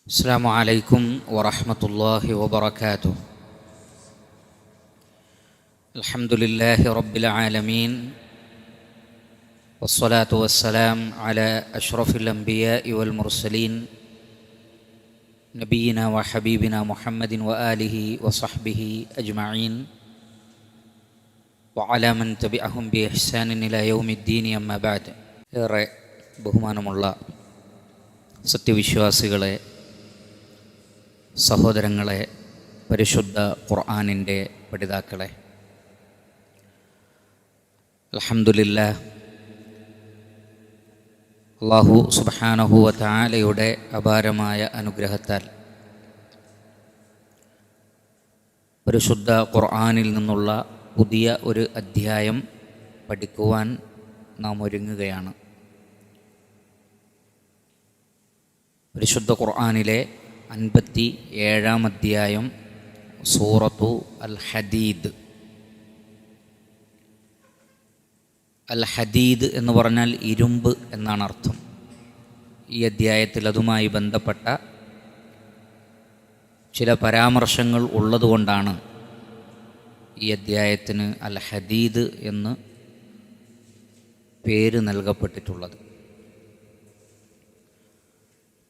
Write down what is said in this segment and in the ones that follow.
السلام عليكم ورحمة الله وبركاته. الحمد لله رب العالمين، والصلاة والسلام على أشرف الأنبياء والمرسلين نبينا وحبيبنا محمد وآله وصحبه أجمعين وعلى من تبعهم بإحسان إلى يوم الدين. أما بعد. ഏറെ ബഹുമാനമുള്ള സത്യവിശ്വാസികളെ, സഹോദരങ്ങളെ, പരിശുദ്ധ ഖുർആനിൻ്റെ പഠിതാക്കളെ, അൽഹംദുലില്ലാഹ്, അല്ലാഹു സുബ്ഹാനഹു വ തആലയുടെ അപാരമായ അനുഗ്രഹത്താൽ പരിശുദ്ധ ഖുർആനിൽ നിന്നുള്ള പുതിയ ഒരു അധ്യായം പഠിക്കുവാൻ നാം ഒരുങ്ങുകയാണ്. പരിശുദ്ധ ഖുർആനിലെ 57-ാം അധ്യായം സൂറത്തു അൽ ഹദീദ്. അൽ ഹദീദ് എന്ന് പറഞ്ഞാൽ ഇരുമ്പ് എന്നാണ് അർത്ഥം. ഈ അധ്യായത്തിൽ അതുമായി ബന്ധപ്പെട്ട ചില പരാമർശങ്ങൾ ഉള്ളതുകൊണ്ടാണ് ഈ അധ്യായത്തിന് അൽ ഹദീദ് എന്ന് പേര് നൽകപ്പെട്ടിട്ടുള്ളത്.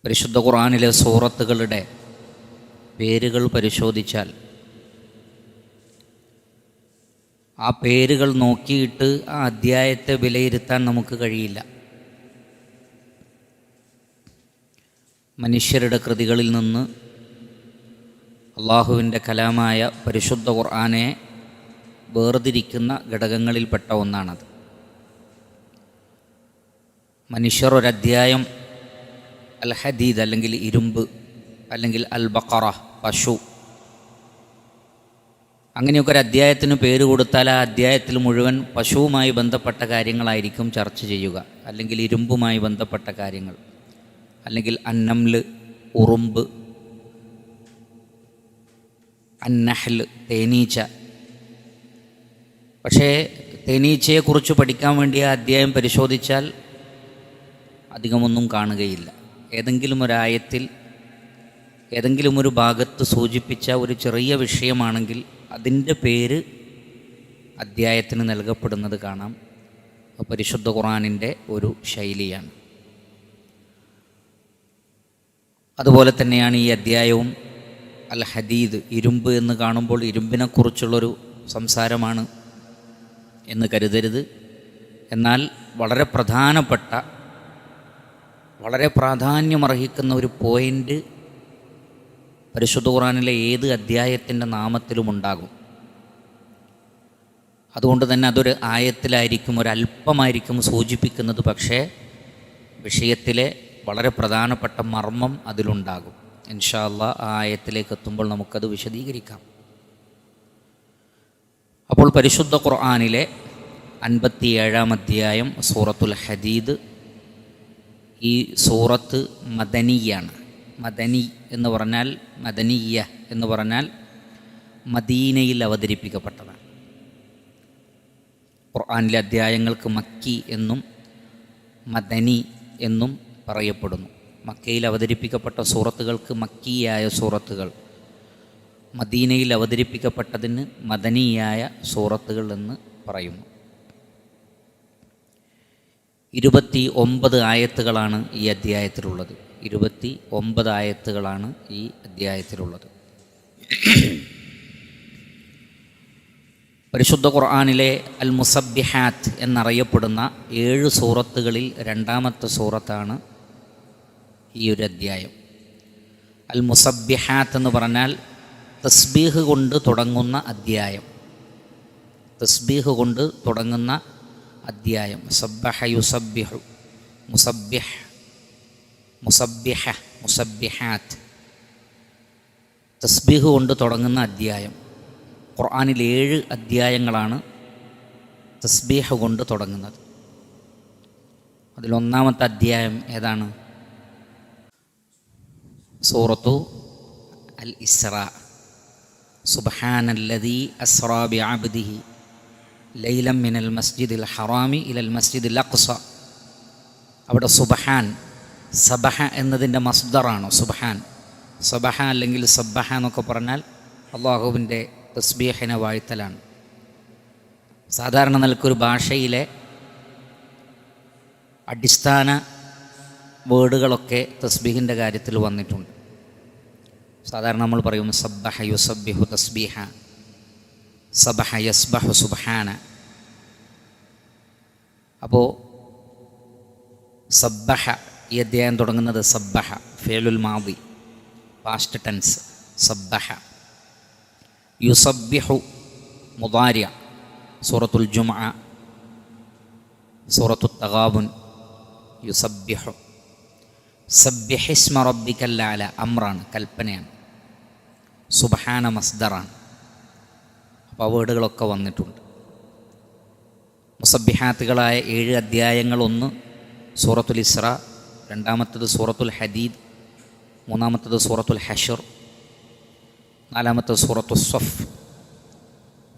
പരിശുദ്ധ ഖുർആനിലെ സൂറത്തുകളുടെ പേരുകൾ പരിശോധിച്ചാൽ ആ പേരുകൾ നോക്കിയിട്ട് ആ അധ്യായത്തെ വിലയിരുത്താൻ നമുക്ക് കഴിയില്ല. മനുഷ്യരുടെ കൃതികളിൽ നിന്ന് അള്ളാഹുവിൻ്റെ കലാമായ പരിശുദ്ധ ഖുർആനെ വേർതിരിക്കുന്ന ഘടകങ്ങളിൽപ്പെട്ട ഒന്നാണത്. മനുഷ്യർ ഒരധ്യായം അൽ ഹദീദ് അല്ലെങ്കിൽ ഇരുമ്പ്, അല്ലെങ്കിൽ അൽ ബഖറ പശു, അങ്ങനെയൊക്കെ ഒരു അധ്യായത്തിന് പേര് കൊടുത്താൽ ആ അധ്യായത്തിൽ മുഴുവൻ പശുവുമായി ബന്ധപ്പെട്ട കാര്യങ്ങളായിരിക്കും ചർച്ച ചെയ്യുക, അല്ലെങ്കിൽ ഇരുമ്പുമായി ബന്ധപ്പെട്ട കാര്യങ്ങൾ, അല്ലെങ്കിൽ അന്നംല് ഉറുമ്പ്, അന്നഹൽ തേനീച്ച. പക്ഷേ തേനീച്ചയെക്കുറിച്ച് പഠിക്കാൻ വേണ്ടി ആ അധ്യായം പരിശോധിച്ചാൽ അധികമൊന്നും കാണുകയില്ല. ഏതെങ്കിലും ഒരായത്തിൽ ഏതെങ്കിലും ഒരു ഭാഗത്ത് സൂചിപ്പിച്ച ഒരു ചെറിയ വിഷയമാണെങ്കിൽ അതിൻ്റെ പേര് അധ്യായത്തിന് നൽകപ്പെടുന്നത് കാണാം. പരിശുദ്ധ ഖുർആനിൻ്റെ ഒരു ശൈലിയാണ്. അതുപോലെ തന്നെയാണ് ഈ അധ്യായവും. അൽ ഹദീദ്, ഇരുമ്പ് എന്ന് കാണുമ്പോൾ ഇരുമ്പിനെക്കുറിച്ചുള്ളൊരു സംസാരമാണ് എന്ന് കരുതരുത്. എന്നാൽ വളരെ പ്രധാനപ്പെട്ട, വളരെ പ്രാധാന്യമർഹിക്കുന്ന ഒരു പോയിൻ്റ് പരിശുദ്ധ ഖുർആനിലെ ഏത് അധ്യായത്തിൻ്റെ നാമത്തിലും ഉണ്ടാകും. അതുകൊണ്ട് തന്നെ അതൊരു ആയത്തിലായിരിക്കും, ഒരല്പമായിരിക്കും സൂചിപ്പിക്കുന്നത്. പക്ഷേ വിഷയത്തിലെ വളരെ പ്രധാനപ്പെട്ട മർമ്മം അതിലുണ്ടാകും. ഇൻഷാ അല്ലാഹ് ആ ആയത്തിലേക്ക് എത്തുമ്പോൾ നമുക്കത് വിശദീകരിക്കാം. അപ്പോൾ പരിശുദ്ധ ഖുർആനിലെ 57-ാം അധ്യായം സൂറത്തുൽ ഹദീദ്. ഈ സൂറത്ത് മദനിയാണ്. മദനി എന്ന് പറഞ്ഞാൽ, മദനിയ എന്ന് പറഞ്ഞാൽ മദീനയിൽ അവതരിപ്പിക്കപ്പെട്ടതാണ്. ഖുർആനിലെ അധ്യായങ്ങൾക്ക് മക്കി എന്നും മദനി എന്നും പറയപ്പെടുന്നു. മക്കയിൽ അവതരിപ്പിക്കപ്പെട്ട സൂറത്തുകൾക്ക് മക്കിയായ സൂറത്തുകൾ, മദീനയിൽ അവതരിപ്പിക്കപ്പെട്ടതിന് മദനിയായ സൂറത്തുകൾ എന്ന് പറയുന്നു. 29 ആയത്തുകളാണ് ഈ അധ്യായത്തിലുള്ളത്. 29 ആയത്തുകളാണ് ഈ അധ്യായത്തിലുള്ളത്. പരിശുദ്ധ ഖുർആനിലെ അൽ മുസബ്ബിഹാത്ത് എന്നറിയപ്പെടുന്ന 7 സൂറത്തുകളിൽ 2-ാമത്തെ സൂറത്താണ് ഈ ഒരു അധ്യായം. അൽ മുസബ്ബിഹാത്ത് എന്ന് പറഞ്ഞാൽ തസ്ബീഹ് കൊണ്ട് തുടങ്ങുന്ന അധ്യായം. തസ്ബീഹ് കൊണ്ട് തുടങ്ങുന്ന അധ്യായം. സബ്ബഹ യുസബ്ബിഹു, മുസബ്ബിഹ്, മുസബ്ബിഹ, മുസബ്ബിഹാത്ത്. തസ്ബീഹ് കൊണ്ട് തുടങ്ങുന്ന അധ്യായം. ഖുർആനിൽ 7 അധ്യായങ്ങളാണ് തസ്ബീഹ് കൊണ്ട് തുടങ്ങുന്നത്. അതിലൊന്നാമത്തെ അധ്യായം ഏതാണ്? സൂറത്തു അൽ ഇസ്രാ. സുബ്ഹാനല്ലദീ അസ്റാ ബിഅബ്ദിഹി ലൈലം മിനൽ മസ്ജിദിൽ ഹറാമി ഇലൽ മസ്ജിദിൽ അഖ്സ. അവിടെ സുബ്ഹാൻ, സബഹ എന്നതിൻ്റെ മസ്ദറാണ് സുബ്ഹാൻ. സബഹ അല്ലെങ്കിൽ സബ്ബഹ എന്നൊക്കെ പറഞ്ഞാൽ അള്ളാഹുവിൻ്റെ തസ്ബീഹിനെ വാഴ്ത്തലാണ്. സാധാരണ നിലക്കൊരു ഭാഷയിലെ അടിസ്ഥാന വേർഡുകളൊക്കെ തസ്ബീഹിൻ്റെ കാര്യത്തിൽ വന്നിട്ടുണ്ട്. സാധാരണ നമ്മൾ പറയും സബ്ബഹ യുസബ്ബിഹു തസ്ബീഹ, സബഹ യസ്ബഹു സുബ്ഹാന. അപ്പോൾ സബ്ബഹ ഈ അധ്യായം തുടങ്ങുന്നത് സബ്ബഹ, ഫേലുൽ മാദി പാസ്റ്റ് ടെൻസ് സബ്ബഹ. യുസബ്ബിഹു മുദാരിഅ, സൂറത്തുൽ ജുമുഅ, സൂറത്തുൽ തഗാബുൻ. യുസബ്ബിഹു. സബ്ബിഹിസ്മ റബ്ബിക്കൽ അഅല അമ്രാണ്, കൽപ്പനയാണ്. സുബ്ഹാന മസ്ദറാണ്. അപ്പോൾ ആ വേർഡുകളൊക്കെ വന്നിട്ടുണ്ട്. മുസബ്ബിഹാത്തുകളായ 7 അധ്യായങ്ങൾ, ഒന്ന് സൂറത്തുൽ ഇസ്ര, രണ്ടാമത്തത് സൂറത്തുൽ ഹദീദ്, മൂന്നാമത്തത് സൂറത്തുൽ ഹശ്ർ, നാലാമത്തത് സൂറത്തുൽ സ്വഫ്,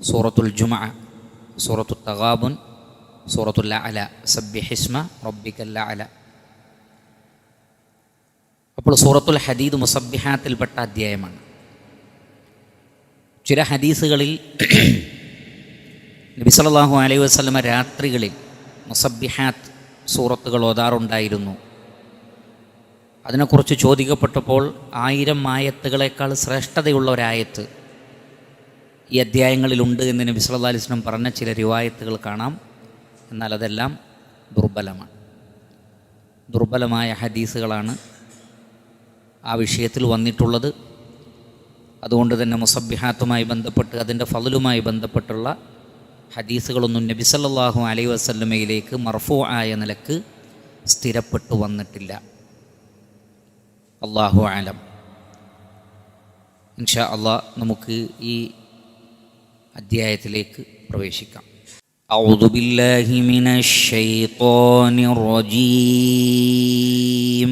സൂറത്തുൽ ജുമുഅ, സൂറത്തുൽ തഗാബുൻ, സൂറത്തുൽ അഅല. സബ്ബിഹിസ്മ റബ്ബിക്കൽ അഅല. അപ്പോൾ സൂറത്തുൽ ഹദീദ് മുസബ്ബിഹാത്തിൽപ്പെട്ട അധ്യായമാണ്. ചില ഹദീസുകളിൽ നബി സല്ലല്ലാഹു അലൈഹി വസല്ലമ രാത്രികളിൽ മുസബ്ബിഹാത്ത് സൂറത്തുകൾ ഓതാറുണ്ടായിരുന്നു. അതിനെക്കുറിച്ച് ചോദിക്കപ്പെട്ടപ്പോൾ 1000 ആയത്തുകളേക്കാൾ ശ്രേഷ്ഠതയുള്ള ഒരായത്ത് ഈ അധ്യായങ്ങളിലുണ്ട് എന്ന് നബി സല്ലല്ലാഹു അലൈഹി വസല്ലം പറഞ്ഞ ചില റിവായത്തുകൾ കാണാം. എന്നാൽ അതെല്ലാം ദുർബലമാണ്. ദുർബലമായ ഹദീസുകളാണ് ആ വിഷയത്തിൽ വന്നിട്ടുള്ളത്. അതുകൊണ്ട് തന്നെ മുസബ്ബിഹാത്തുമായി ബന്ധപ്പെട്ട് അതിൻ്റെ ഫളലുമായി ബന്ധപ്പെട്ടുള്ള ഹദീസുകളൊന്നും നബി സല്ലല്ലാഹു അലൈഹി വസല്ലമയിലേക്ക് മർഫൂ ആയ നിലക്ക് സ്ഥിരപ്പെട്ടു വന്നിട്ടില്ല. അല്ലാഹു അലം. ഇൻഷാ അല്ലാഹ് നമുക്ക് ഈ അധ്യായത്തിലേക്ക് പ്രവേശിക്കാം. അഊദു ബില്ലാഹി മിനശ് ശൈത്വാനിർ റജീം.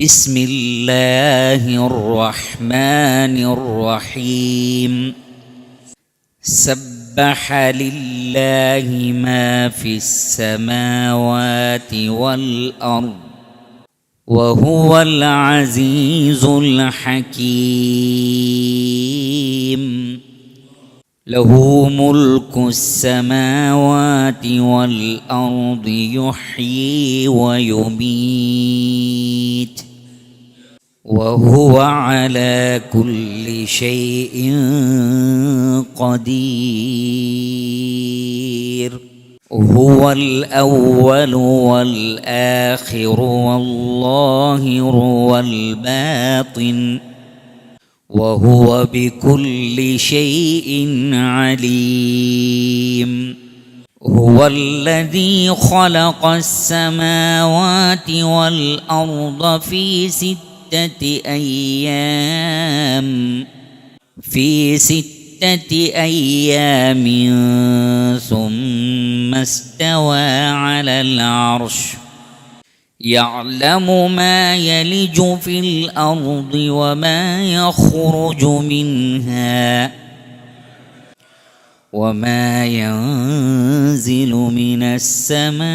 ബിസ്മില്ലാഹിർ റഹ്മാനിർ റഹീം. സബ്ബഹ ലില്ലാഹി മാ ഫിസ് സമാവാതി വൽ അർദ് വഹുവൽ അസീസുൽ ഹകീം. ലഹു മുൽക്കുസ് സമാവാതി വൽ അർദി യുഹ്യീ വയുമീത് വഹുവ അലാ കുല്ലി ശൈഇൻ ഖദീർ. ഹുവൽ അവ്വലു വൽ ആഖിറു വല്ലാഹിറു വൽ ബാത്തിൻ വഹുവ ബികുല്ലി ശൈഇൻ അലീം. ഹുവല്ലദീ ഖലഖസ് സമാവാതി വൽ അർദ ഫീ സിത്തത്തി അയ്യാമിൻ സുമ്മ ഇസ്തവാ അലൽ അർശ്. يعلم ما يلج في الأرض وما يخرج منها وما ينزل من السماء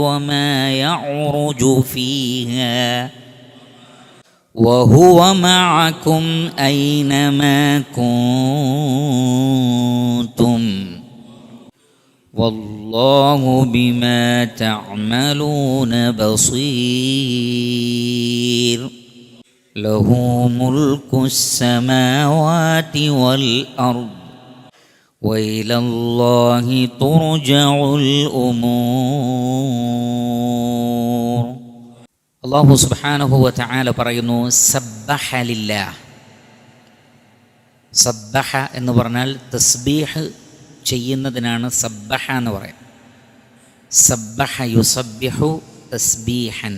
وما يعرج فيها وهو معكم أينما كنتم والله بما تعملون بصير. له ملك السماوات والأرض وإلى الله ترجع الأمور. അല്ലാഹു സുബ്ഹാനഹു വ തആല പറയുന്നു, സബ്ബഹ ലില്ലാഹ്. സബ്ബഹ എന്ന് പറഞ്ഞാൽ തസ്ബീഹ് ചെയ്യുന്നതിനാണ് സബ്ബഹ എന്ന് പറയാം. സബ്ബഹ യുസബ്ബിഹു തസ്ബീഹൻ.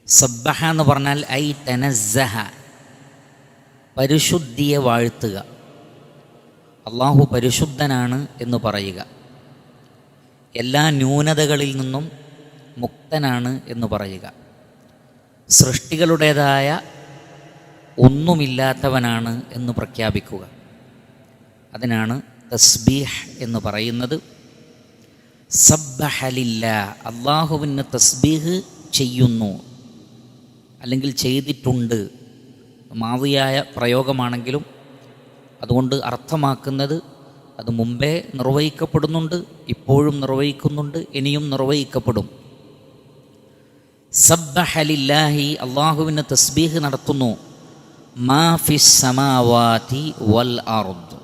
സബ്ബഹ എന്ന് പറഞ്ഞാൽ ഐ തനസ്സഹ, പരിശുദ്ധിയെ വാഴ്ത്തുക. അള്ളാഹു പരിശുദ്ധനാണ് എന്ന് പറയുക. എല്ലാ ന്യൂനതകളിൽ നിന്നും മുക്തനാണ് എന്ന് പറയുക. സൃഷ്ടികളുടേതായ ഒന്നുമില്ലാത്തവനാണ് എന്ന് പ്രഖ്യാപിക്കുക. അതിനാണ് തസ്ബീഹ് എന്ന് പറയുന്നത്. സബ്ബഹ ലില്ലാഹ്, അള്ളാഹുവിന് തസ്ബീഹ് ചെയ്യുന്നു, അല്ലെങ്കിൽ ചെയ്തിട്ടുണ്ട്. മാദിയായ പ്രയോഗമാണെങ്കിലും അതുകൊണ്ട് അർത്ഥമാക്കുന്നത് അത് മുമ്പേ നിർവഹിക്കപ്പെടുന്നുണ്ട്, ഇപ്പോഴും നിർവഹിക്കുന്നുണ്ട്, ഇനിയും നിർവഹിക്കപ്പെടും. സബ്ബഹ ലില്ലാഹി, അള്ളാഹുവിന് തസ്ബീഹ് നടത്തുന്നു. മാ ഫിസ് സമാവാതി വൽ അർദ്,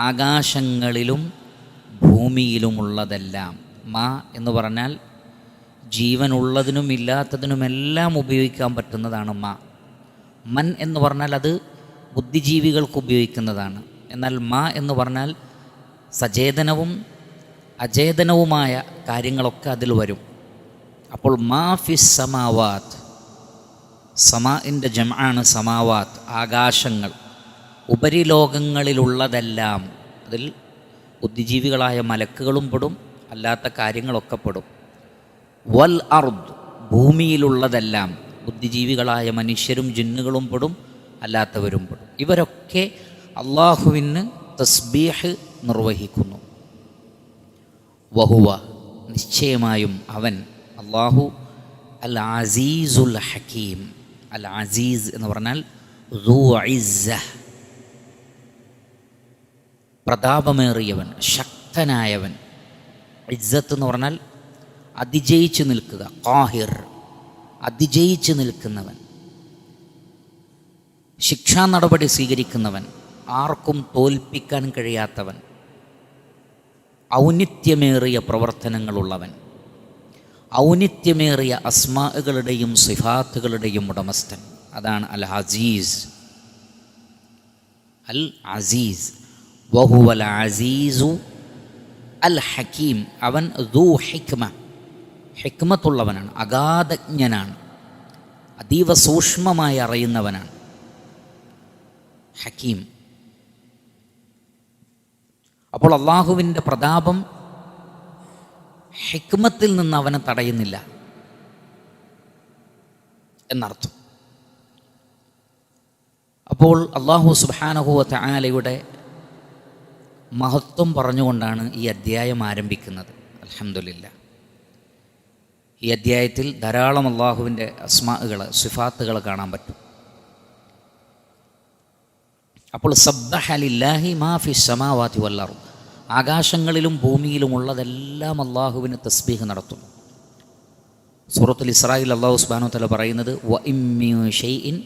ആകാശങ്ങളിലും ഭൂമിയിലുമുള്ളതെല്ലാം. മാ എന്ന് പറഞ്ഞാൽ ജീവനുള്ളതിനും ഇല്ലാത്തതിനുമെല്ലാം ഉപയോഗിക്കാൻ പറ്റുന്നതാണ് മാ. മൻ എന്ന് പറഞ്ഞാൽ അത് ബുദ്ധിജീവികൾക്ക് ഉപയോഗിക്കുന്നതാണ്. എന്നാൽ മാ എന്ന് പറഞ്ഞാൽ സചേതനവും അചേതനവുമായ കാര്യങ്ങളൊക്കെ അതിൽ വരും. അപ്പോൾ മാ ഫിസ് സമാവാത്ത്, സമാഇൻ്റെ ജംആണ് സമാവാത്ത്, ആകാശങ്ങൾ, ഉപരിലോകങ്ങളിലുള്ളതെല്ലാം. അതിൽ ബുദ്ധിജീവികളായ മലക്കുകളും പെടും, അല്ലാത്ത കാര്യങ്ങളൊക്കെ പെടും. വൽ അർദ്, ഭൂമിയിലുള്ളതെല്ലാം, ബുദ്ധിജീവികളായ മനുഷ്യരും ജിന്നുകളും പെടും, അല്ലാത്തവരും പെടും. ഇവരൊക്കെ അള്ളാഹുവിന് തസ്ബീഹ് നിർവഹിക്കുന്നു. വഹുവ, നിശ്ചയമായും അവൻ അള്ളാഹു അൽ അസീസുൽ ഹക്കീം. അൽ അസീസ് എന്ന് പറഞ്ഞാൽ ദൂ ഇസ്സ, പ്രതാപമേറിയവൻ, ശക്തനായവൻ. ഇസ്സത്ത് എന്ന് പറഞ്ഞാൽ അതിജയിച്ച് നിൽക്കുക, ഖാഹിർ, അതിജയിച്ച് നിൽക്കുന്നവൻ, ശിക്ഷാ നടപടി സ്വീകരിക്കുന്നവൻ, ആർക്കും തോൽപ്പിക്കാൻ കഴിയാത്തവൻ, ഔന്നിത്യമേറിയ പ്രവർത്തനങ്ങളുള്ളവൻ, ഔന്നിത്യമേറിയ അസ്മാകളുടെയും സിഫാത്തുകളുടെയും ഉടമസ്ഥൻ. അതാണ് അൽ അസീസ്. അൽ അസീസ് വഹുവൽ അസീസു അൽ ഹക്കീം. അവൻ ദൂ ഹിക്മ, ഹിക്മത്തുള്ളവനാണ്, അഗാധജ്ഞനാണ്, അതീവ സൂക്ഷ്മമായി അറിയുന്നവനാണ്. ഹക്കീം. അപ്പോൾ അള്ളാഹുവിൻ്റെ പ്രതാപം ഹിക്മത്തിൽ നിന്ന് അവനെ തടയുന്നില്ല എന്നർത്ഥം. അപ്പോൾ അള്ളാഹു സുബ്ഹാനഹു വ തആലയുടെ മഹത്വം പറഞ്ഞുകൊണ്ടാണ് ഈ അധ്യായം ആരംഭിക്കുന്നത്. അൽഹംദുലില്ലാ. ഈ അധ്യായത്തിൽ ധാരാളം അള്ളാഹുവിൻ്റെ അസ്മാകൾ, സിഫാത്തുകൾ കാണാൻ പറ്റും. അപ്പോൾ സബ്ബഹ ലില്ലാഹി മാ ഫിസ് സമാവാതി വൽ അർദ്, ആകാശങ്ങളിലും ഭൂമിയിലുമുള്ളതെല്ലാം അള്ളാഹുവിന് തസ്ബീഹ് നടത്തുന്നു. സൂറത്തുൽ ഇസ്രായിൽ അള്ളാഹു സുബ്ഹാനഹു വ തആല പറയുന്നത് വ ഇൻ മിൻ ഷൈഇൻ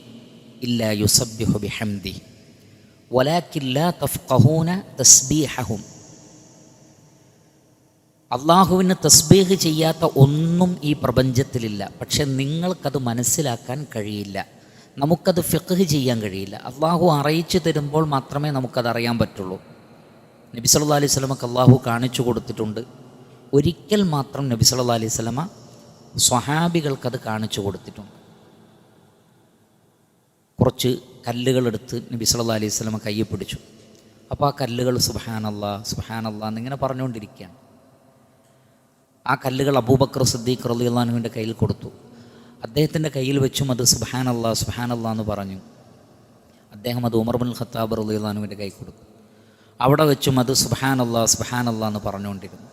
ഇല്ലാ യുസബ്ബിഹു ബിഹംദിഹി വലാകിൻ ലാ തഫ്ഖഹൂന തസ്ബീഹഹും. അള്ളാഹുവിന് തസ്ബീഹ് ചെയ്യാത്ത ഒന്നും ഈ പ്രപഞ്ചത്തിലില്ല, പക്ഷെ നിങ്ങൾക്കത് മനസ്സിലാക്കാൻ കഴിയില്ല, നമുക്കത് ഫിഖ്ഹ് ചെയ്യാൻ കഴിയില്ല. അള്ളാഹു അറിയിച്ചു തരുമ്പോൾ മാത്രമേ നമുക്കത് അറിയാൻ പറ്റുള്ളൂ. നബി സല്ലല്ലാഹു അലൈഹി വസല്ലമക്ക് അള്ളാഹു കാണിച്ചു കൊടുത്തിട്ടുണ്ട്. ഒരിക്കൽ മാത്രം നബി സല്ലല്ലാഹു അലൈഹി വസല്ലമ സ്വഹാബികൾക്കത് കാണിച്ചു കൊടുത്തിട്ടുണ്ട്. കുറച്ച് കല്ലുകളെടുത്ത് നബി സല്ലല്ലാഹു അലൈഹി വസല്ലമ കയ്യിൽ പിടിച്ചു. അപ്പോൾ ആ കല്ലുകൾ സുബ്ഹാനല്ലാഹ് സുബ്ഹാനല്ലാഹ് എന്നിങ്ങനെ പറഞ്ഞുകൊണ്ടിരിക്കുകയാണ്. ആ കല്ലുകൾ അബൂബക്കർ സിദ്ദീഖ് റളിയല്ലാഹു അൻഹുവിൻ്റെ കയ്യിൽ കൊടുത്തു. അദ്ദേഹത്തിൻ്റെ കയ്യിൽ വെച്ചും അത് സുബ്ഹാനല്ലാഹ് സുബ്ഹാനല്ലാഹ് എന്ന് പറഞ്ഞു. അദ്ദേഹം അത് ഉമർ ഇബ്നുൽ ഖത്താബ് റളിയല്ലാഹു അൻഹുവിൻ്റെ കൈ കൊടുത്തു. അവിടെ വെച്ചും അത് സുബ്ഹാനല്ലാഹ് സുബ്ഹാനല്ലാഹ് എന്ന് പറഞ്ഞുകൊണ്ടിരുന്നു.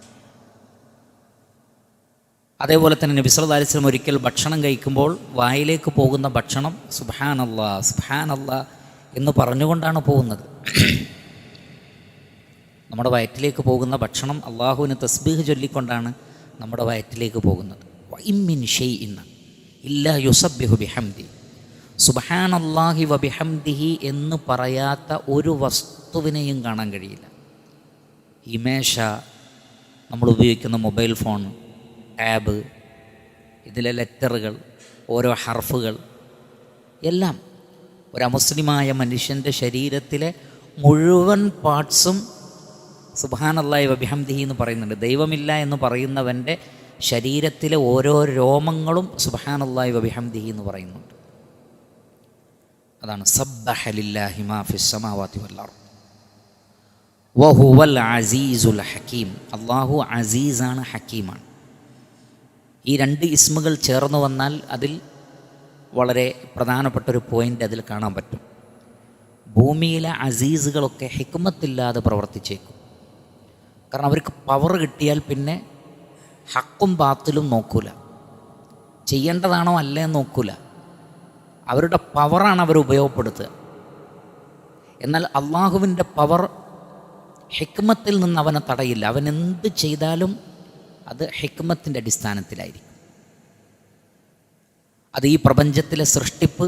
അതേപോലെ തന്നെ നബി സല്ലല്ലാഹു അലൈഹി വസല്ലം ഒരിക്കൽ ഭക്ഷണം കഴിക്കുമ്പോൾ വായിലേക്ക് പോകുന്ന ഭക്ഷണം സുബ്ഹാനല്ലാഹ് സുബ്ഹാനല്ലാഹ് എന്ന് പറഞ്ഞുകൊണ്ടാണ് പോകുന്നത്. നമ്മുടെ വയറ്റിലേക്ക് പോകുന്ന ഭക്ഷണം അള്ളാഹുവിന് തസ്ബീഹ് ചൊല്ലിക്കൊണ്ടാണ് നമ്മുടെ വയറ്റിലേക്ക് പോകുന്നത്. വഇൻ മിൻ ഷൈഇൻ ഇല്ലാ യുസബ്ബിഹു ബിഹംദി, സുബ്ഹാനല്ലാഹി വബിഹംദിഹി എന്ന് പറയാത്ത ഒരു വസ്തുവിനെയും കാണാൻ കഴിയില്ല. ഈ മേശ, നമ്മൾ ഉപയോഗിക്കുന്ന മൊബൈൽ ഫോൺ, ടാബ്, ഇതിലെ ലെറ്ററുകൾ, ഓരോ ഹർഫുകൾ എല്ലാം ഒരു അമുസ്ലിമായ മനുഷ്യൻ്റെ ശരീരത്തിലെ മുഴുവൻ പാർട്സും സുബ്ഹാനല്ലാഹി വബിഹംദിഹി എന്ന് പറയുന്നുണ്ട്. ദൈവമില്ല എന്ന് പറയുന്നവൻ്റെ ശരീരത്തിലെ ഓരോ രോമങ്ങളും സുബ്ഹാനല്ലാഹി വബിഹംദിഹി എന്ന് പറയുന്നുണ്ട്. അതാണ് സബ്ബഹ ലില്ലാഹി മാ ഫിസ് സമാവാതി വൽ അർദ് വഹുവൽ അസീസുൽ ഹക്കീം. അല്ലാഹു അസീസാണ്, ഹക്കീമാണ്. ഈ രണ്ട് ഇസ്മുകൾ ചേർന്ന് വന്നാൽ അതിൽ വളരെ പ്രധാനപ്പെട്ടൊരു പോയിൻ്റ് അതിൽ കാണാൻ പറ്റും. ഭൂമിയിലെ അസീസുകളൊക്കെ ഹിക്മത്തില്ലാതെ പ്രവർത്തിച്ചേക്കും. കാരണം അവർക്ക് പവർ കിട്ടിയാൽ പിന്നെ ഹക്കും ബാത്തിലും നോക്കൂല, ചെയ്യേണ്ടതാണോ അല്ലേ നോക്കൂല. അവരുടെ പവറാണ് അവർ ഉപയോഗപ്പെടുത്തുക. എന്നാൽ അള്ളാഹുവിൻ്റെ പവർ ഹിക്മത്തിൽ നിന്ന് അവനെ തടയില്ല. അവൻ എന്ത് ചെയ്താലും അത് ഹിക്മത്തിൻ്റെ അടിസ്ഥാനത്തിലായിരിക്കും. അത് ഈ പ്രപഞ്ചത്തിലെ സൃഷ്ടിപ്പ്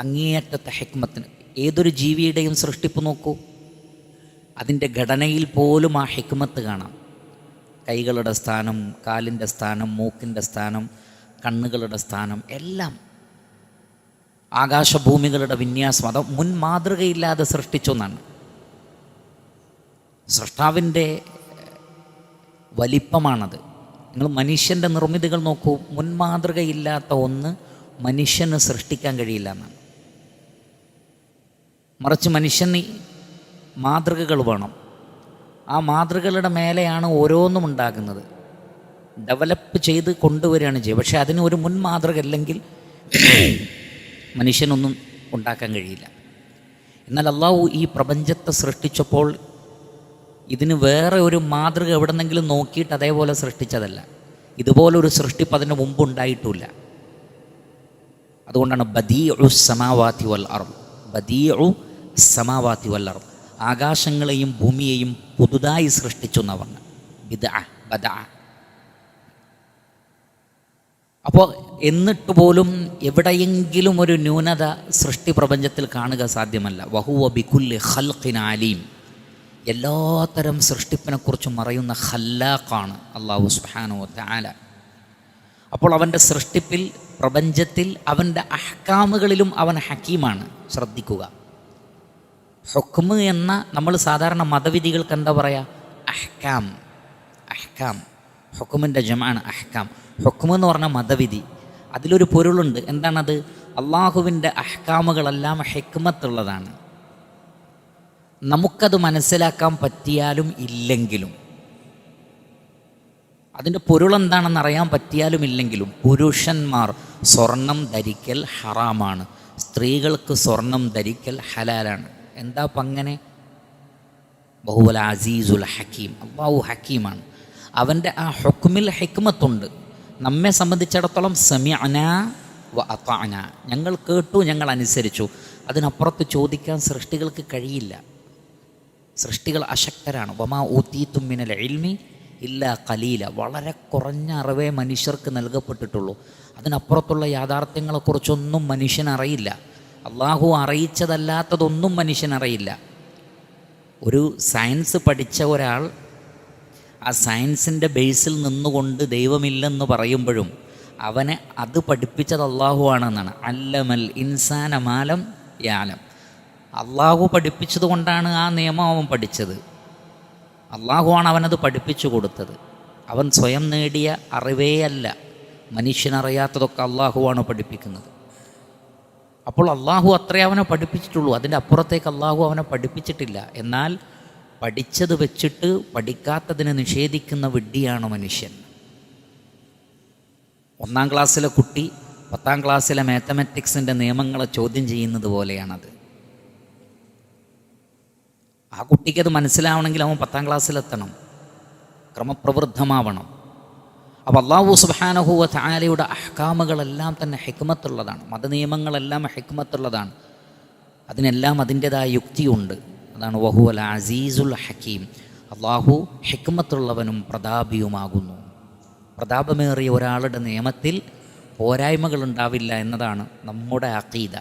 അങ്ങേയറ്റത്തെ ഹിക്മത്തിന്. ഏതൊരു ജീവിയുടെയും സൃഷ്ടിപ്പ് നോക്കൂ, അതിൻ്റെ ഘടനയിൽ പോലും ആ ഹിക്മത്ത് കാണാം. കൈകളുടെ സ്ഥാനം, കാലിൻ്റെ സ്ഥാനം, മൂക്കിൻ്റെ സ്ഥാനം, കണ്ണുകളുടെ സ്ഥാനം, എല്ലാം. ആകാശഭൂമികളുടെ വിന്യാസം അത് മുൻ മാതൃകയില്ലാതെ സൃഷ്ടിച്ചൊന്നാണ്. സൃഷ്ടാവിൻ്റെ വലിപ്പമാണത്. നിങ്ങൾ മനുഷ്യൻ്റെ നിർമ്മിതികൾ നോക്കൂ, മുൻമാതൃകയില്ലാത്ത ഒന്ന് മനുഷ്യന് സൃഷ്ടിക്കാൻ കഴിയില്ല എന്നാണ്. മറിച്ച് മനുഷ്യന് മാതൃകകൾ വേണം. ആ മാതൃകകളുടെ മേലെയാണ് ഓരോന്നും ഉണ്ടാകുന്നത്. ഡെവലപ്പ് ചെയ്ത് കൊണ്ടുവരികയാണ് ചെയ്യുക. പക്ഷേ അതിന് ഒരു മുൻ മാതൃക ഇല്ലെങ്കിൽ മനുഷ്യനൊന്നും ഉണ്ടാക്കാൻ കഴിയില്ല. എന്നാൽ അള്ളാഹു ഈ പ്രപഞ്ചത്തെ സൃഷ്ടിച്ചപ്പോൾ ഇതിന് വേറെ ഒരു മാതൃക എവിടെന്നെങ്കിലും നോക്കിയിട്ട് അതേപോലെ സൃഷ്ടിച്ചതല്ല. ഇതുപോലൊരു സൃഷ്ടിപ്പ് അതിന് മുമ്പ് ഉണ്ടായിട്ടുമില്ല. അതുകൊണ്ടാണ് ബദീഉ സമാവാതി വൽ അർദ്, ബദീഉ സമാവാതി വൽ അർദ്, ആകാശങ്ങളെയും ഭൂമിയെയും പുതുതായി സൃഷ്ടിച്ചു എന്നാണ് പറഞ്ഞത്. ബദഅ. അപ്പോൾ എന്നിട്ട് പോലും എവിടെയെങ്കിലും ഒരു ന്യൂനത സൃഷ്ടി പ്രപഞ്ചത്തിൽ കാണുക സാധ്യമല്ല. വഹുവ ബികുല്ലി ഖൽഖിൻ അലീം, എല്ലാത്തരം സൃഷ്ടിപ്പിനെക്കുറിച്ചും അറിയുന്ന ഖല്ലാഖാണ് അല്ലാഹു സുബ്ഹാനഹു വ തആല. അപ്പോൾ അവൻ്റെ സൃഷ്ടിപ്പിൽ, പ്രപഞ്ചത്തിൽ, അവൻ്റെ അഹ്കാമുകളിലും അവൻ ഹക്കീമാണ്. ശ്രദ്ധിക്കുക, ഹുക്മ് എന്ന നമ്മൾ സാധാരണ മതവിധികൾക്ക് എന്താ പറയുക? അഹ്കാം. അഹ്കാം ഹുക്മിൻ്റെ ജമാണ് അഹ്കാം. ഹുക്മ് എന്ന് പറഞ്ഞാൽ മതവിധി. അതിലൊരു പൊരുളുണ്ട്. എന്താണത്? അള്ളാഹുവിൻ്റെ അഹ്കാമുകളെല്ലാം ഹിക്മത്തുള്ളതാണ്. നമുക്കത് മനസ്സിലാക്കാൻ പറ്റിയാലും ഇല്ലെങ്കിലും, അതിൻ്റെ പൊരുളെന്താണെന്ന് അറിയാൻ പറ്റിയാലും ഇല്ലെങ്കിലും, പുരുഷന്മാർ സ്വർണം ധരിക്കൽ ഹറാമാണ്, സ്ത്രീകൾക്ക് സ്വർണം ധരിക്കൽ ഹലാലാണ്. എന്താ അപ്പം അങ്ങനെ? ബഹുവൽ അസീസുൽ ഹക്കീം, അല്ലാഹു ഹക്കീമാണ്. അവൻ്റെ ആ ഹുക്മിൽ ഹിക്മത്തുണ്ട്. നമ്മെ സംബന്ധിച്ചിടത്തോളം സമിഅനാ വ അത്അനാ, ഞങ്ങൾ കേട്ടു, ഞങ്ങൾ അനുസരിച്ചു. അതിനപ്പുറത്ത് ചോദിക്കാൻ സൃഷ്ടികൾക്ക് കഴിയില്ല. സൃഷ്ടികൾ അശക്തരാണ്. വമാ ഊതീതും മിനൽ ഇൽമി ഇല്ലാ ഖലീല, വളരെ കുറഞ്ഞ അറിവേ മനുഷ്യർക്ക് നൽകപ്പെട്ടിട്ടുള്ളൂ. അതിനപ്പുറത്തുള്ള യാഥാർത്ഥ്യങ്ങളെക്കുറിച്ചൊന്നും മനുഷ്യനറിയില്ല. അള്ളാഹു അറിയിച്ചതല്ലാത്തതൊന്നും മനുഷ്യനറിയില്ല. ഒരു സയൻസ് പഠിച്ച ഒരാൾ ആ സയൻസിൻ്റെ ബേസിൽ നിന്നുകൊണ്ട് ദൈവമില്ലെന്ന് പറയുമ്പോഴും അവനെ അത് പഠിപ്പിച്ചത് അള്ളാഹു ആണെന്നാണ്. അല്ലമൽ ഇൻസാന മാലം യാലം, അള്ളാഹു പഠിപ്പിച്ചത് കൊണ്ടാണ് ആ നിയമം അവൻ പഠിച്ചത്. അള്ളാഹുവാണ് അവനത് പഠിപ്പിച്ചു കൊടുത്തത്. അവൻ സ്വയം നേടിയ അറിവേ അല്ല. മനുഷ്യനറിയാത്തതൊക്കെ അള്ളാഹുവാണ് പഠിപ്പിക്കുന്നത്. അപ്പോൾ അള്ളാഹു അത്രേ അവനെ പഠിപ്പിച്ചിട്ടുള്ളൂ. അതിൻ്റെ അപ്പുറത്തേക്ക് അള്ളാഹു അവനെ പഠിപ്പിച്ചിട്ടില്ല. എന്നാൽ പഠിച്ചത് വെച്ചിട്ട് പഠിക്കാത്തതിനെ നിഷേധിക്കുന്ന വിഡ്ഢിയാണ് മനുഷ്യൻ. 1-ാം ക്ലാസ്സിലെ കുട്ടി 10-ാം ക്ലാസ്സിലെ മാത്തമാറ്റിക്സിൻ്റെ നിയമങ്ങളെ ചോദ്യം ചെയ്യുന്നത് പോലെയാണത്. ആ കുട്ടിക്കത് മനസ്സിലാവണമെങ്കിൽ അവൻ 10-ാം ക്ലാസ്സിലെത്തണം, ക്രമപ്രവൃദ്ധമാവണം. അപ്പോൾ അല്ലാഹു സുബ്ഹാനഹു വ തആലയുടെ അഹ്കാമുകളെല്ലാം തന്നെ ഹിക്മത്തുള്ളതാണ്. മതനിയമങ്ങളെല്ലാം ഹിക്മത്തുള്ളതാണ്. അതിനെല്ലാം അതിൻ്റെതായ യുക്തിയുണ്ട്. അതാണ് വഹുവൽ അസീസുൽ ഹക്കീം. അള്ളാഹു ഹിക്മത്തുള്ളവനും പ്രതാപിയുമാകുന്നു. പ്രതാപമേറിയ ഒരാളുടെ നിയമത്തിൽ പോരായ്മകളുണ്ടാവില്ല എന്നതാണ് നമ്മുടെ അഖീദ.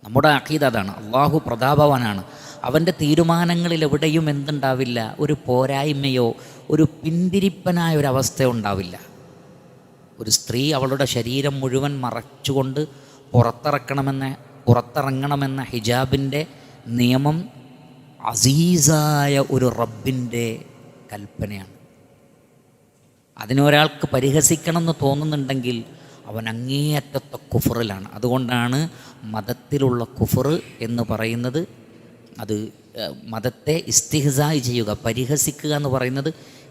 നമ്മുടെ അഖീദ അതാണ്. അള്ളാഹു പ്രതാപവാനാണ്. അവൻ്റെ തീരുമാനങ്ങളിൽ എവിടെയും എന്തുണ്ടാവില്ല? ഒരു പോരായ്മയോ ഒരു പിന്തിരിപ്പനായ ഒരവസ്ഥ ഉണ്ടാവില്ല. ഒരു സ്ത്രീ അവളുടെ ശരീരം മുഴുവൻ മറച്ചുകൊണ്ട് പുറത്തിറങ്ങണമെന്ന ഹിജാബിൻ്റെ നിയമം അസീസായ ഒരു റബ്ബിൻ്റെ കൽപ്പനയാണ്. അതിനൊരാൾക്ക് പരിഹസിക്കണമെന്ന് തോന്നുന്നുണ്ടെങ്കിൽ അവൻ അങ്ങേയറ്റത്തെ കുഫറിലാണ്. അതുകൊണ്ടാണ് മതത്തിലുള്ള കുഫർ എന്ന് പറയുന്നത്. അത് മതത്തെ ഇസ്തിഹ്സായ് ചെയ്യുക, പരിഹസിക്കുക എന്ന് പറയുന്നത്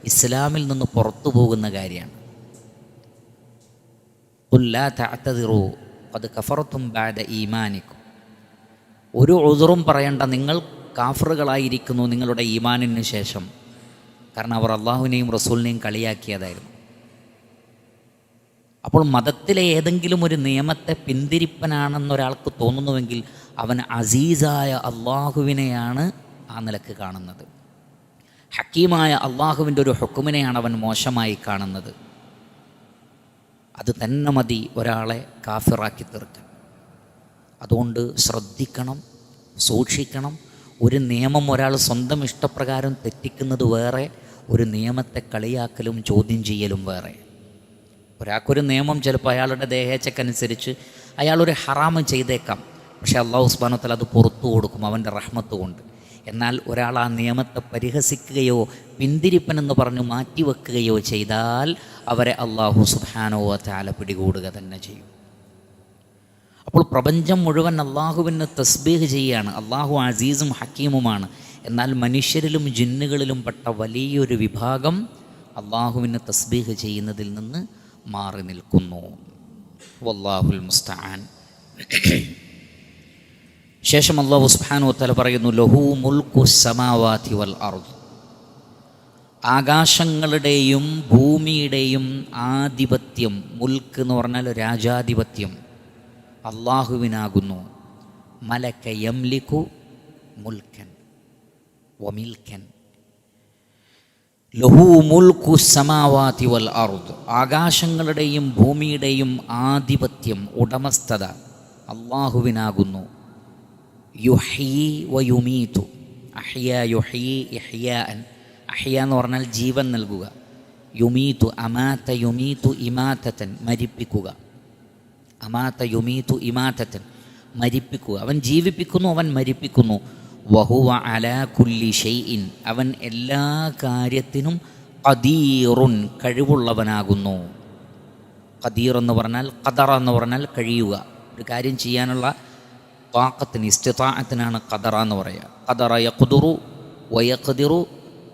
ഇസ്ലാമിൽ നിന്ന് പുറത്തു പോകുന്ന കാര്യമാണ്. ഖുൽ ലാ തഅ്തദിറൂ ഖദ് കഫർതും ബഅദ ഈമാനിക്കും. ഒരു ഉദ്റും പറയണ്ട, നിങ്ങൾ കാഫറുകളായിരിക്കുന്നു നിങ്ങളുടെ ഈമാനിന് ശേഷം. കാരണം അവർ അള്ളാഹുവിനെയും റസൂലിനെയും കളിയാക്കിയതായിരുന്നു. അപ്പോൾ മതത്തിലെ ഏതെങ്കിലും ഒരു നിയമത്തെ പിന്തിരിപ്പനാണെന്നൊരാൾക്ക് തോന്നുന്നുവെങ്കിൽ അവൻ അസീസായ അള്ളാഹുവിനെയാണ് ആ നിലക്ക് കാണുന്നത്. ഹക്കീമായ അള്ളാഹുവിൻ്റെ ഒരു ഹുക്കുമിനെയാണ് അവൻ മോശമായി കാണുന്നത്. അത് തന്നെ മതി ഒരാളെ കാഫിറാക്കി തീർക്കാൻ. അതുകൊണ്ട് ശ്രദ്ധിക്കണം, സൂക്ഷിക്കണം. ഒരു നിയമം ഒരാൾ സ്വന്തം ഇഷ്ടപ്രകാരം തെറ്റിക്കുന്നത് വേറെ, ഒരു നിയമത്തെ കളിയാക്കലും ചോദ്യം ചെയ്യലും വേറെ. ഒരാൾക്കൊരു നിയമം ചിലപ്പോൾ അയാളുടെ ദേഹേച്ഛക്കനുസരിച്ച് അയാളൊരു ഹറാമ് ചെയ്തേക്കാം, പക്ഷേ അള്ളാഹു സുബ്ഹാനഹു വ തആല അത് പുറത്തു കൊടുക്കും അവൻ്റെ റഹ്മത്ത് കൊണ്ട്. എന്നാൽ ഒരാൾ ആ നിയമത്തെ പരിഹസിക്കുകയോ പിന്തിരിപ്പനെന്ന് പറഞ്ഞ് മാറ്റിവെക്കുകയോ ചെയ്താൽ അവരെ അള്ളാഹു സുബ്ഹാനഹു വ തആല പിടികൂടുക തന്നെ ചെയ്യും. അപ്പോൾ പ്രപഞ്ചം മുഴുവൻ അള്ളാഹുവിന് തസ്ബീഹ് ചെയ്യുകയാണ്. അള്ളാഹു അസീസും ഹക്കീമുമാണ്. എന്നാൽ മനുഷ്യരിലും ജിന്നുകളിലും പെട്ട വലിയൊരു വിഭാഗം അള്ളാഹുവിന് തസ്ബീഹ് ചെയ്യുന്നതിൽ നിന്ന് മാറി നിൽക്കുന്നു. വല്ലാഹുൽ മുസ്തആൻ. ശേഷം അല്ലാഹു സുബ്ഹാനഹു വ തആല പറയുന്നു, ലഹു മുൽക്കു സമാവാതി വൽ അർദ്. ആകാശങ്ങളുടെയും ഭൂമിയുടെയും ആധിപത്യം, മുൽക്ക് എന്ന് പറഞ്ഞാൽ രാജാധിപത്യം, അള്ളാഹുവിനാകുന്നു. മലക യംലികു മുൽക്കൻ വമിൽക്കൻ. ലഹു മുൽക്കു സമാവാതി വൽ അർദ്. ആകാശങ്ങളുടെയും ഭൂമിയുടെയും ആധിപത്യം, ഉടമസ്ഥത അള്ളാഹുവിനാകുന്നു. യുഹ്യി വയുമീതു. അഹ്യ യുഹ്യി ഇഹ്യാഅൻ. അഹ്യ എന്ന് പറഞ്ഞാൽ ജീവൻ നൽകുക. യുമീതു, അമാത യുമീതു ഇമാതതൻ, മരിപ്പിക്കുക. അമാത യുമീതു ഇമാതതൻ, മരിപ്പിക്കുക. അവൻ ജീവിപ്പിക്കുന്നു, അവൻ മരിപ്പിക്കുന്നു. വഹുവ അലാ കുല്ലി ഷൈഇൻ. അവൻ എല്ലാ കാര്യത്തിനും ഖദീറുൻ, കഴിവുള്ളവനാകുന്നു. ഖദീർ എന്ന് പറഞ്ഞാൽ, ഖദറ എന്ന് പറഞ്ഞാൽ കഴിയുക. ഒരു കാര്യം ചെയ്യാനുള്ള ത്വാഖത്തിന്, ഇസ്തിതാഅത്തിനാണ് ഖദറ എന്ന് പറയുക. ഖദറ യഖ്ദുറു വയഖ്ദിറു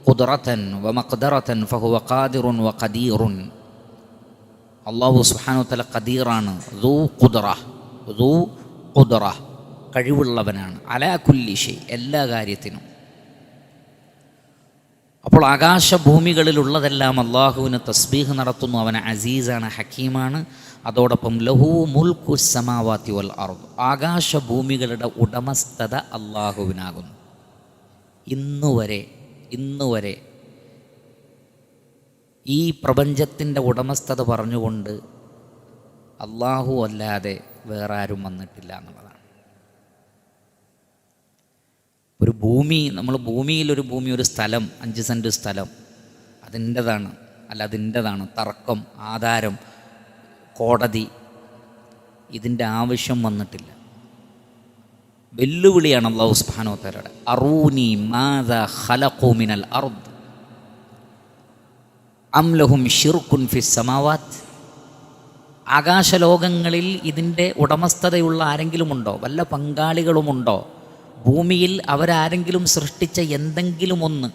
ഖുദ്റതൻ വമഖ്ദറതൻ ഫഹുവ ഖാദിറുൻ വഖദീറുൻ. അല്ലാഹു സുബ്ഹാനഹു വ തആല ഖദീറാണ്. ദൂ ഖുദ്റ, ദൂ ഖുദ്റ, കഴിവുള്ളവനാണ്. അലാ കുല്ലി ഷൈ, എല്ലാ കാര്യത്തിനും. അപ്പോൾ ആകാശഭൂമികളിലുള്ളതെല്ലാം അള്ളാഹുവിന് തസ്ബീഹ് നടത്തുന്നു. അവൻ അസീസാണ്, ഹക്കീമാണ്. അതോടൊപ്പം ലഹു മുൽക്കു സമാവാതി വൽ അർദ്. ആകാശഭൂമികളുടെ ഉടമസ്ഥത അള്ളാഹുവിനാകുന്നു. ഇന്നുവരെ ഈ പ്രപഞ്ചത്തിൻ്റെ ഉടമസ്ഥത പറഞ്ഞുകൊണ്ട് അള്ളാഹു അല്ലാതെ വേറെ ആരും വന്നിട്ടില്ല എന്നുള്ളതാണ്. ഒരു ഭൂമി, നമ്മൾ ഭൂമിയിലൊരു ഭൂമി, ഒരു സ്ഥലം, 5 സെൻറ്റ് സ്ഥലം അതിൻ്റെതാണ്, അല്ല അതിൻ്റെതാണ്. തർക്കം, ആധാരം, കോടതി, ഇതിൻ്റെ ആവശ്യം വന്നിട്ടില്ല. വെല്ലുവിളിയാണ് അല്ലാഹു സുബ്ഹാനഹു വ തആലയുടെ. അറൂനി മാദാ ഖലഖു മിനൽ അർദ് അം ലഹും ശിർകുൻ ഫിസ് സമാവാത്ത്. ആകാശലോകങ്ങളിൽ ഇതിൻ്റെ ഉടമസ്ഥതയുള്ള ആരെങ്കിലുമുണ്ടോ? വല്ല പങ്കാളികളുമുണ്ടോ? ഭൂമിയിൽ അവരാരെങ്കിലും സൃഷ്ടിച്ച എന്തെങ്കിലും ഒന്ന്.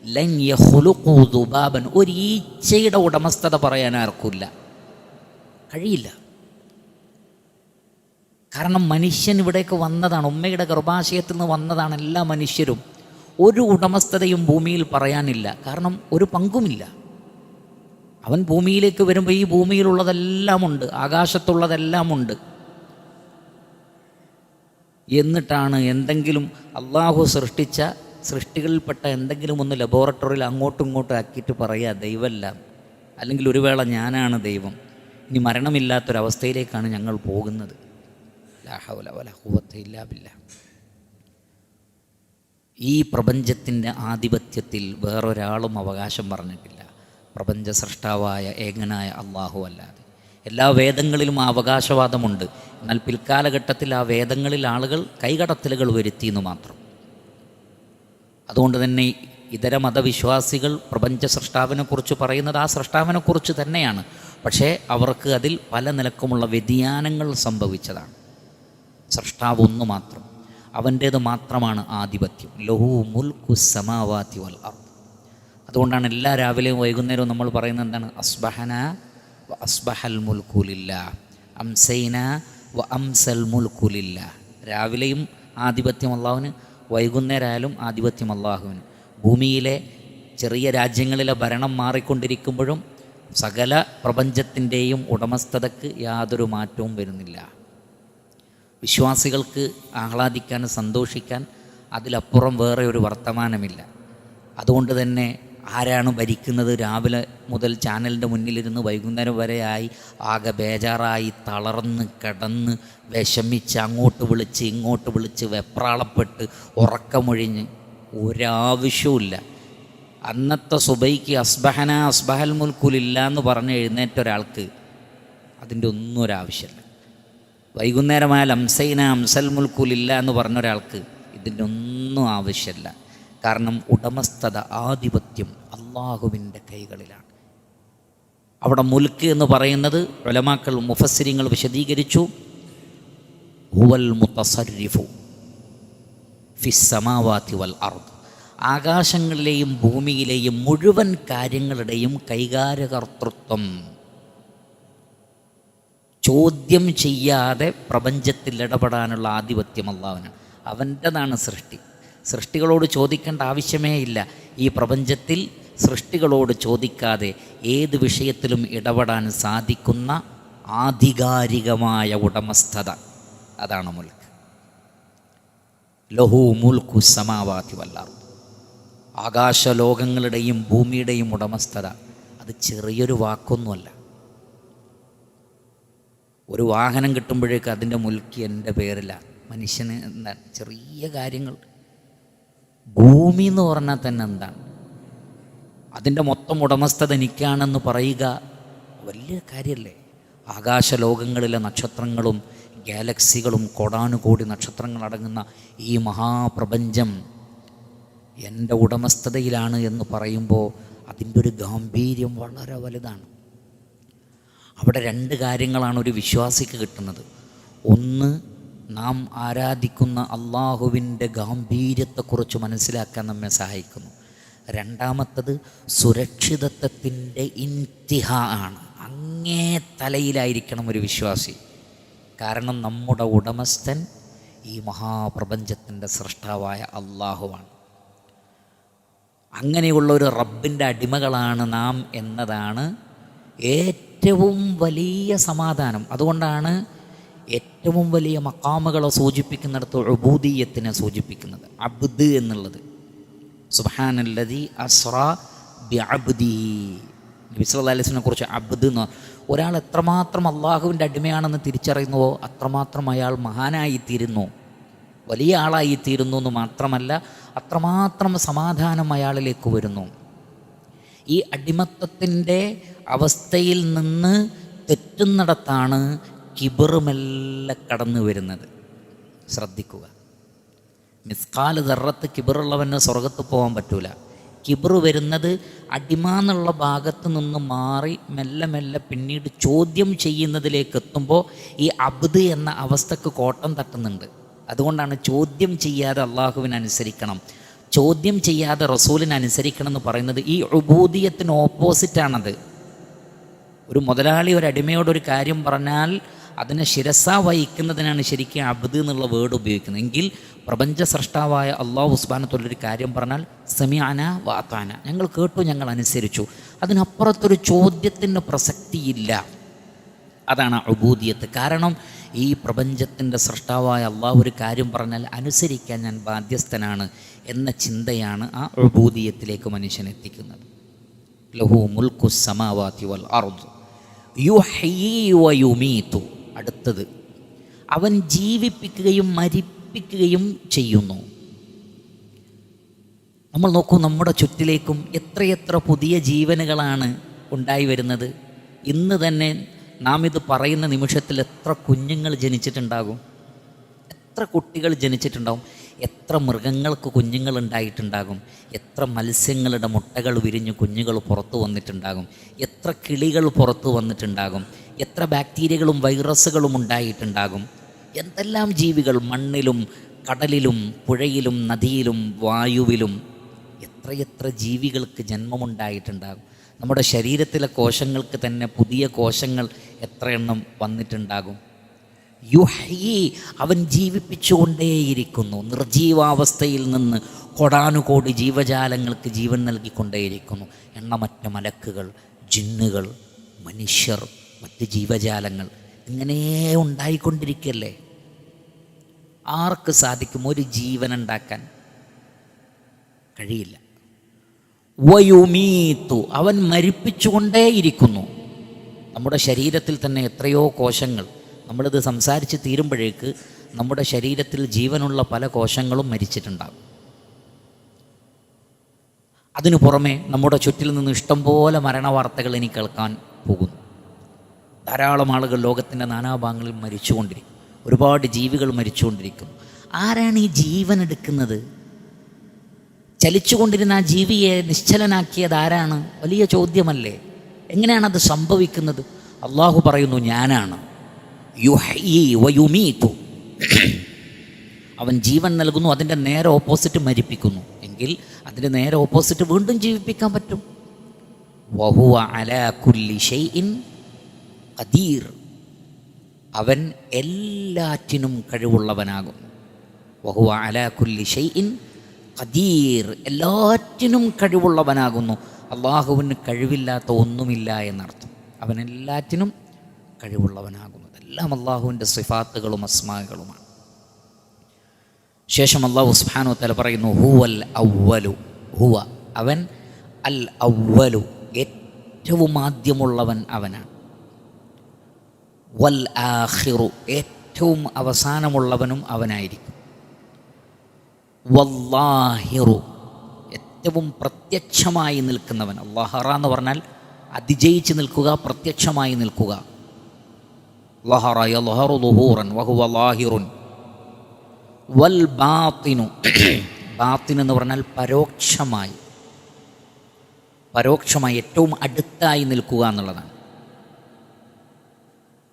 ലൻ യഖ്ലുഖൂ ദുബാബൻ. ഒരു ഈച്ചയുടെ ഉടമസ്ഥത പറയാൻ ആർക്കില്ല, കഴിയില്ല. കാരണം മനുഷ്യൻ ഇവിടേക്ക് വന്നതാണ്, ഉമ്മയുടെ ഗർഭാശയത്തിൽ നിന്ന് വന്നതാണ് എല്ലാ മനുഷ്യരും. ഒരു ഉടമസ്ഥതയും ഭൂമിയിൽ പറയാനില്ല, കാരണം ഒരു പങ്കുമില്ല. അവൻ ഭൂമിയിലേക്ക് വരുമ്പോൾ ഈ ഭൂമിയിലുള്ളതെല്ലാമുണ്ട്, ആകാശത്തുള്ളതെല്ലാമുണ്ട്. എന്നിട്ടാണ് എന്തെങ്കിലും അള്ളാഹു സൃഷ്ടിച്ച സൃഷ്ടികളിൽപ്പെട്ട എന്തെങ്കിലും ഒന്ന് ലബോറട്ടറിയിൽ അങ്ങോട്ടും ഇങ്ങോട്ടും ആക്കിയിട്ട് പറയുക ദൈവമല്ല, അല്ലെങ്കിൽ ഒരു വേള ഞാനാണ് ദൈവം, ഇനി മരണമില്ലാത്തൊരവസ്ഥയിലേക്കാണ് ഞങ്ങൾ പോകുന്നത്. ലാ ഹൗല വലാ ഖുവത ഇല്ലാ ബില്ലാഹ്. ഈ പ്രപഞ്ചത്തിൻ്റെ ആധിപത്യത്തിൽ വേറൊരാളും അവകാശം പറഞ്ഞിട്ടില്ല, പ്രപഞ്ച സൃഷ്ടാവായ ഏകനായ അള്ളാഹു അല്ലാതെ. എല്ലാ വേദങ്ങളിലും ആ അവകാശവാദമുണ്ട്. എന്നാൽ പിൽക്കാലഘട്ടത്തിൽ ആ വേദങ്ങളിൽ ആളുകൾ കൈകടത്തലുകൾ വരുത്തിയെന്ന് മാത്രം. അതുകൊണ്ട് തന്നെ ഇതര മതവിശ്വാസികൾ പ്രപഞ്ച സൃഷ്ടാവിനെക്കുറിച്ച് പറയുന്നത് ആ സൃഷ്ടാവിനെക്കുറിച്ച് തന്നെയാണ്. പക്ഷേ അവർക്ക് അതിൽ പല നിലക്കുമുള്ള വ്യതിയാനങ്ങൾ സംഭവിച്ചതാണ്. സൃഷ്ടാവ് ഒന്ന് മാത്രം, അവൻ്റേത് മാത്രമാണ് ആധിപത്യം. ലഹു മുൽക്കു സമാവാതി വൽ അർദ്. അതുകൊണ്ടാണ് എല്ലാ രാവിലെയും വൈകുന്നേരവും നമ്മൾ പറയുന്നത് എന്താണ്? അസ്ബഹന വ അസ്ബഹൽ മുൽക്കു ലില്ലാഹ്, അംസൈന വ അംസൽ മുൽക്കു ലില്ലാഹ്. രാവിലെയും ആധിപത്യം അള്ളാഹുവിന്, വൈകുന്നേരമായാലും ആധിപത്യം അള്ളാഹുവിന്. ഭൂമിയിലെ ചെറിയ രാജ്യങ്ങളിലെ ഭരണം മാറിക്കൊണ്ടിരിക്കുമ്പോഴും സകല പ്രപഞ്ചത്തിൻ്റെയും ഉടമസ്ഥതയ്ക്ക് യാതൊരു മാറ്റവും വരുന്നില്ല. വിശ്വാസികൾക്ക് ആഹ്ലാദിക്കാൻ, സന്തോഷിക്കാൻ അതിലപ്പുറം വേറെ ഒരു വർത്തമാനമില്ല. അതുകൊണ്ട് തന്നെ ആരാണ് ഭരിക്കുന്നത്, രാവിലെ മുതൽ ചാനലിൻ്റെ മുന്നിലിരുന്ന് വൈകുന്നേരം വരെയായി ആകെ ബേജാറായി തളർന്ന് കിടന്ന് വിഷമിച്ച് അങ്ങോട്ട് വിളിച്ച് ഇങ്ങോട്ട് വിളിച്ച് വെപ്രാളപ്പെട്ട് ഉറക്കമൊഴിഞ്ഞ് ഒരാവശ്യവുമില്ല. അന്നത്തെ സുബൈക്ക് അസ്ബഹന അസ്ബഹൽ മുൽക്കുലില്ല എന്ന് പറഞ്ഞ് എഴുന്നേറ്റ ഒരാൾക്ക് അതിൻ്റെ ഒന്നും ഒരാവശ്യമില്ല. വൈകുന്നേരമായാൽ അംസൈന അംസൽ മുൽക്കുലില്ല എന്ന് പറഞ്ഞ ഒരാൾക്ക് ഇതിൻ്റെ ഒന്നും ആവശ്യമില്ല. കാരണം ഉടമസ്ഥത, ആധിപത്യം അള്ളാഹുവിൻ്റെ കൈകളിലാണ്. അവിടെ മുൽക്ക് എന്ന് പറയുന്നത് ഉലമാക്കൾ, മുഫസ്സിരിങ്ങൾ വിശദീകരിച്ചു, ഹുവൽ മുതസർരിഫു ഫിസ് സമാവാതി വൽ അർദ്, ആകാശങ്ങളിലെയും ഭൂമിയിലെയും മുഴുവൻ കാര്യങ്ങളുടെയും കൈകാര്യകർത്തൃത്വം. ചോദ്യം ചെയ്യാതെ പ്രപഞ്ചത്തിൽ ഇടപെടാനുള്ള ആധിപത്യം അള്ളാഹുവിനാണ്. അവൻ്റെതാണ് സൃഷ്ടി. സൃഷ്ടികളോട് ചോദിക്കേണ്ട ആവശ്യമേ ഇല്ല. ഈ പ്രപഞ്ചത്തിൽ സൃഷ്ടികളോട് ചോദിക്കാതെ ഏത് വിഷയത്തിലും ഇടപെടാൻ സാധിക്കുന്ന ആധികാരികമായ ഉടമസ്ഥത, അതാണ് മുൽക്ക്. ലഹു മുൽക്കു സമാവാതി വൽ അർദ്, ആകാശലോകങ്ങളുടെയും ഭൂമിയുടെയും ഉടമസ്ഥത. അത് ചെറിയൊരു വാക്കൊന്നുമല്ല. ഒരു വാഹനം കിട്ടുമ്പോഴേക്ക് അതിൻ്റെ മുൽക്ക് എൻ്റെ പേരിലാണ്. മനുഷ്യന് എന്താണ് ചെറിയ കാര്യങ്ങൾ. ഭൂമി എന്ന് പറഞ്ഞാൽ തന്നെ എന്താണ്, അതിൻ്റെ മൊത്തം ഉടമസ്ഥത എനിക്കാണെന്ന് പറയുക വലിയ കാര്യമല്ലേ. ആകാശലോകങ്ങളിലെ നക്ഷത്രങ്ങളും ഗാലക്സികളും കോടാനുകോടി നക്ഷത്രങ്ങളടങ്ങുന്ന ഈ മഹാപ്രപഞ്ചം എൻ്റെ ഉടമസ്ഥതയിലാണ് എന്ന് പറയുമ്പോൾ അതിൻ്റെ ഒരു ഗാംഭീര്യം വളരെ വലുതാണ്. അവിടെ രണ്ട് കാര്യങ്ങളാണ് ഒരു വിശ്വാസിക്ക് കിട്ടുന്നത്. ഒന്ന്, നാം ആരാധിക്കുന്ന അള്ളാഹുവിൻ്റെ ഗാംഭീര്യത്തെക്കുറിച്ച് മനസ്സിലാക്കാൻ നമ്മെ സഹായിക്കുന്നു. രണ്ടാമത്തത്, സുരക്ഷിതത്വത്തിൻ്റെ ഇൻതിഹാ ആണ്. അങ്ങേ തലയിലായിരിക്കണം ഒരു വിശ്വാസി. കാരണം നമ്മുടെ ഉടമസ്ഥൻ ഈ മഹാപ്രപഞ്ചത്തിൻ്റെ സൃഷ്ടാവായ അള്ളാഹുവാണ്. അങ്ങനെയുള്ള ഒരു റബ്ബിൻ്റെ അടിമകളാണ് നാം എന്നതാണ് ഏറ്റവും വലിയ സമാധാനം. അതുകൊണ്ടാണ് ഏറ്റവും വലിയ മഖാമുകളെ സൂചിപ്പിക്കുന്നിടത്ത് ഉബൂദിയ്യത്തിനെ സൂചിപ്പിക്കുന്നത്. അബ്ദ് എന്നുള്ളത്, സുബ്ഹാനല്ലദീ അസ്റാ ബിഅബ്ദിഹി. നബി സല്ലല്ലാഹു അലൈഹി വസല്ലമയെ കുറിച്ച് അബ്ദ് എന്ന്, ഒരാൾ എത്രമാത്രം അള്ളാഹുവിൻ്റെ അടിമയാണെന്ന് തിരിച്ചറിയുന്നുവോ അത്രമാത്രം അയാൾ മഹാനായിത്തീരുന്നു, വലിയ ആളായിത്തീരുന്നു എന്ന് മാത്രമല്ല, അത്രമാത്രം സമാധാനം അയാളിലേക്ക് വരുന്നു. ഈ അടിമത്തത്തിൻ്റെ അവസ്ഥയിൽ നിന്ന് തെറ്റുന്നിടത്താണ് കിബർ മെല്ലെ കടന്നു വരുന്നത്. ശ്രദ്ധിക്കുക, മിസ്കാൽ ദർറത്ത് കിബറുള്ളവന് സ്വർഗത്ത് പോകാൻ പറ്റൂല. കിബർ വരുന്നത് അടിമ എന്നുള്ള ഭാഗത്ത് നിന്ന് മാറി മെല്ലെ മെല്ലെ പിന്നീട് ചോദ്യം ചെയ്യുന്നതിലേക്ക് എത്തുമ്പോൾ ഈ അബ്ദ് എന്ന അവസ്ഥക്ക് കോട്ടം തട്ടുന്നുണ്ട്. അതുകൊണ്ടാണ് ചോദ്യം ചെയ്യാതെ അള്ളാഹുവിനനുസരിക്കണം, ചോദ്യം ചെയ്യാതെ റസൂലിനനുസരിക്കണം എന്ന് പറയുന്നത്. ഈ ഉബൂദിയത്തിന് ഓപ്പോസിറ്റാണത്. ഒരു മുതലാളി ഒരു അടിമയോടൊരു കാര്യം പറഞ്ഞാൽ അതിനെ ശിരസ വഹിക്കുന്നതിനാണ് ശരിക്കും അബ്ദ് എന്നുള്ള വേർഡ് ഉപയോഗിക്കുന്നത്. എങ്കിൽ പ്രപഞ്ച സൃഷ്ടാവായ അള്ളാഹു സുബ്ഹാനഹു വതആല കാര്യം പറഞ്ഞാൽ സമിഅന വഅതാന, ഞങ്ങൾ കേട്ടു, ഞങ്ങൾ അനുസരിച്ചു. അതിനപ്പുറത്തൊരു ചോദ്യത്തിൻ്റെ പ്രസക്തിയില്ല. അതാണ് ഉബൂദിയത്ത്. കാരണം ഈ പ്രപഞ്ചത്തിൻ്റെ സൃഷ്ടാവായ അള്ളാഹു ഒരു കാര്യം പറഞ്ഞാൽ അനുസരിക്കാൻ ഞാൻ ബാധ്യസ്ഥനാണ് എന്ന ചിന്തയാണ് ആ ഉബൂദിയത്തിലേക്ക് മനുഷ്യൻ എത്തിക്കുന്നത്. ലഹു മുൽക്കു സമാവാതി വൽ അർദ് യുഹ്യീ വയുമീതു. അടുത്തത്, അവൻ ജീവിപ്പിക്കുകയും മരിപ്പിക്കുകയും ചെയ്യുന്നു. നമ്മൾ നോക്കൂ, നമ്മുടെ ചുറ്റിലേക്കും എത്രയെത്ര പുതിയ ജീവനുകളാണ് ഉണ്ടായി വരുന്നത്. ഇന്ന് തന്നെ നാം ഇത് പറയുന്ന നിമിഷത്തിൽ എത്ര കുഞ്ഞുങ്ങൾ ജനിച്ചിട്ടുണ്ടാകും, എത്ര കുട്ടികൾ ജനിച്ചിട്ടുണ്ടാകും, എത്ര മൃഗങ്ങൾക്ക് കുഞ്ഞുങ്ങൾ ഉണ്ടായിട്ടുണ്ടാകും, എത്ര മത്സ്യങ്ങളുടെ മുട്ടകൾ വിരിഞ്ഞ് കുഞ്ഞുങ്ങൾ പുറത്തു വന്നിട്ടുണ്ടാകും, എത്ര കിളികൾ പുറത്തു വന്നിട്ടുണ്ടാകും, എത്ര ബാക്ടീരിയകളും വൈറസുകളും ഉണ്ടായിട്ടുണ്ടാകും, എന്തെല്ലാം ജീവികൾ മണ്ണിലും കടലിലും പുഴയിലും നദിയിലും വായുവിലും എത്രയെത്ര ജീവികൾക്ക് ജന്മമുണ്ടായിട്ടുണ്ടാകും. നമ്മുടെ ശരീരത്തിലെ കോശങ്ങൾക്ക് തന്നെ പുതിയ കോശങ്ങൾ എത്ര എണ്ണം വന്നിട്ടുണ്ടാകും. യുഹ്യീ, അവൻ ജീവിപ്പിച്ചുകൊണ്ടേയിരിക്കുന്നു. നിർജീവാവസ്ഥയിൽ നിന്ന് കൊടാനുകോടി ജീവജാലങ്ങൾക്ക് ജീവൻ നൽകിക്കൊണ്ടേയിരിക്കുന്നു. എണ്ണമറ്റ മലക്കുകൾ, ജിന്നുകൾ, മനുഷ്യർ, മറ്റ് ജീവജാലങ്ങൾ ഇങ്ങനെ ഉണ്ടായിക്കൊണ്ടിരിക്കുകയല്ലേ. ആർക്ക് സാധിക്കും ഒരു ജീവൻ ഉണ്ടാക്കാൻ? കഴിയില്ല. വയുമീത്തു, അവൻ മരിപ്പിച്ചുകൊണ്ടേയിരിക്കുന്നു. നമ്മുടെ ശരീരത്തിൽ തന്നെ എത്രയോ കോശങ്ങൾ, നമ്മളിത് സംസാരിച്ച് തീരുമ്പോഴേക്ക് നമ്മുടെ ശരീരത്തിൽ ജീവനുള്ള പല കോശങ്ങളും മരിച്ചിട്ടുണ്ടാകും. അതിനു പുറമെ നമ്മുടെ ചുറ്റിൽ നിന്ന് ഇഷ്ടംപോലെ മരണവാർത്തകൾ ഇനി കേൾക്കാൻ പോകുന്നു. ധാരാളം ആളുകൾ ലോകത്തിൻ്റെ നാനാഭാഗങ്ങളിൽ മരിച്ചുകൊണ്ടിരിക്കും. ഒരുപാട് ജീവികൾ മരിച്ചുകൊണ്ടിരിക്കുന്നു. ആരാണ് ഈ ജീവൻ എടുക്കുന്നത്? ചലിച്ചുകൊണ്ടിരുന്ന ആ ജീവിയെ നിശ്ചലനാക്കിയത് ആരാണ്? വലിയ ചോദ്യമല്ലേ. എങ്ങനെയാണത് സംഭവിക്കുന്നത്? അള്ളാഹു പറയുന്നു, ഞാനാണ്. യുഹ്യി വയുമീതു, അവൻ ജീവൻ നൽകുന്നു, അതിൻ്റെ നേരെ ഓപ്പോസിറ്റ് മരിപ്പിക്കുന്നു. എങ്കിൽ അതിൻ്റെ നേരെ ഓപ്പോസിറ്റ് വീണ്ടും ജീവിപ്പിക്കാൻ പറ്റും. വഹുവ അലാ കുല്ലി ഷൈഇൻ ഖദീർ, അവൻ എല്ലാറ്റിനും കഴിവുള്ളവനാകും. വഹുവ അലാ കുല്ലി ഷൈഇൻ ഖദീർ, എല്ലാറ്റിനും കഴിവുള്ളവനാകുന്നു. അള്ളാഹുവിന് കഴിവില്ലാത്ത ഒന്നുമില്ല എന്നർത്ഥം. അവൻ എല്ലാറ്റിനും കഴിവുള്ളവനാകുന്നു. എല്ലാം അള്ളാഹുവിൻ്റെ സിഫാത്തുകളും അസ്മാകളുമാണ്. ശേഷം അള്ളാഹു സുബ്ഹാനഹു വ തആല പറയുന്നു, ഹുവൽ അവ്വലു, ഹുവ അവൻ, അൽ അവ്വലു ഏറ്റവും ആദ്യമുള്ളവൻ അവനാണ്, വൽ ആഖിറു ഏറ്റവും അവസാനമുള്ളവനും അവനായിരിക്കും, വല്ലാഹിറു ഏറ്റവും പ്രത്യക്ഷമായി നിൽക്കുന്നവൻ. അല്ലാഹറ എന്ന് പറഞ്ഞാൽ അതിജയിച്ച് നിൽക്കുക, പ്രത്യക്ഷമായി നിൽക്കുക. ലഹറ യൽഹറു ളുഹൂറൻ വഹുവ ലാഹിറുൻ. വൽ ബാത്തിനു, ബാത്തിൻ എന്ന് പറഞ്ഞാൽ പരോക്ഷമായി, പരോക്ഷമായി ഏറ്റവും അടുത്തായി നിൽക്കുക എന്നുള്ളതാണ്.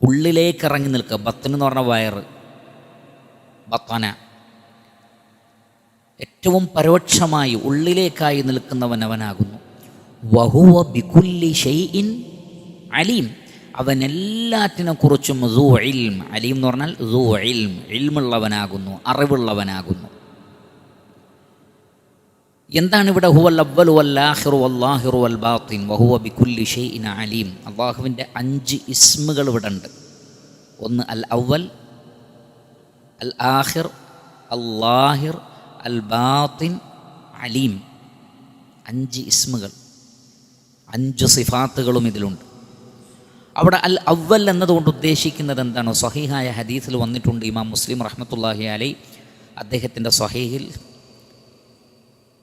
ഉള്ളിലേക്ക് ഇറങ്ങി നിൽക്കുക. ബത്തിന് എന്ന് പറഞ്ഞാൽ വയറ്, ബത്തന. ഏറ്റവും പരോക്ഷമായി ഉള്ളിലേക്കായി നിൽക്കുന്നവൻ അവനാകുന്നു. വഹുവ ബികുല്ലി ഷൈഇൻ അലീം, അവൻ എല്ലാറ്റിനെ കുറിച്ചും സൂ ഇൽം, അലീം എന്ന് പറഞ്ഞാൽ സൂ ഇൽം, ഇൽമുള്ളവനാകുന്നു, അറിവുള്ളവനാകുന്നു. എന്താണ് ഇവിടെ ഹുവൽ അവ്വലു വൽ ആഖിറു വല്ലാഹിറു വൽ ബാത്തിൻ വഹുവ ബികുല്ലി ഷൈഇൻ അലീം? അള്ളാഹുവിൻ്റെ 5 ഇസ്മുകൾ ഇവിടെ ഉണ്ട്. ഒന്ന് അൽ അവ്വൽ, അൽ ആഖിർ, അല്ലാഹിർ, അൽ ബാത്തിൻ, അലീം. 5 ഇസ്മുകൾ, 5 സിഫാത്തുകളും ഇതിലുണ്ട്. അവിടെ അൽ അവ്വൽ എന്നതുകൊണ്ട് ഉദ്ദേശിക്കുന്നത് എന്താണ്? സ്വഹീഹായ ഹദീസിൽ വന്നിട്ടുണ്ട്. ഇമാം മുസ്ലിം റഹ്മത്തുള്ളാഹി അലൈഹി അദ്ദേഹത്തിൻ്റെ സ്വഹീഹിൽ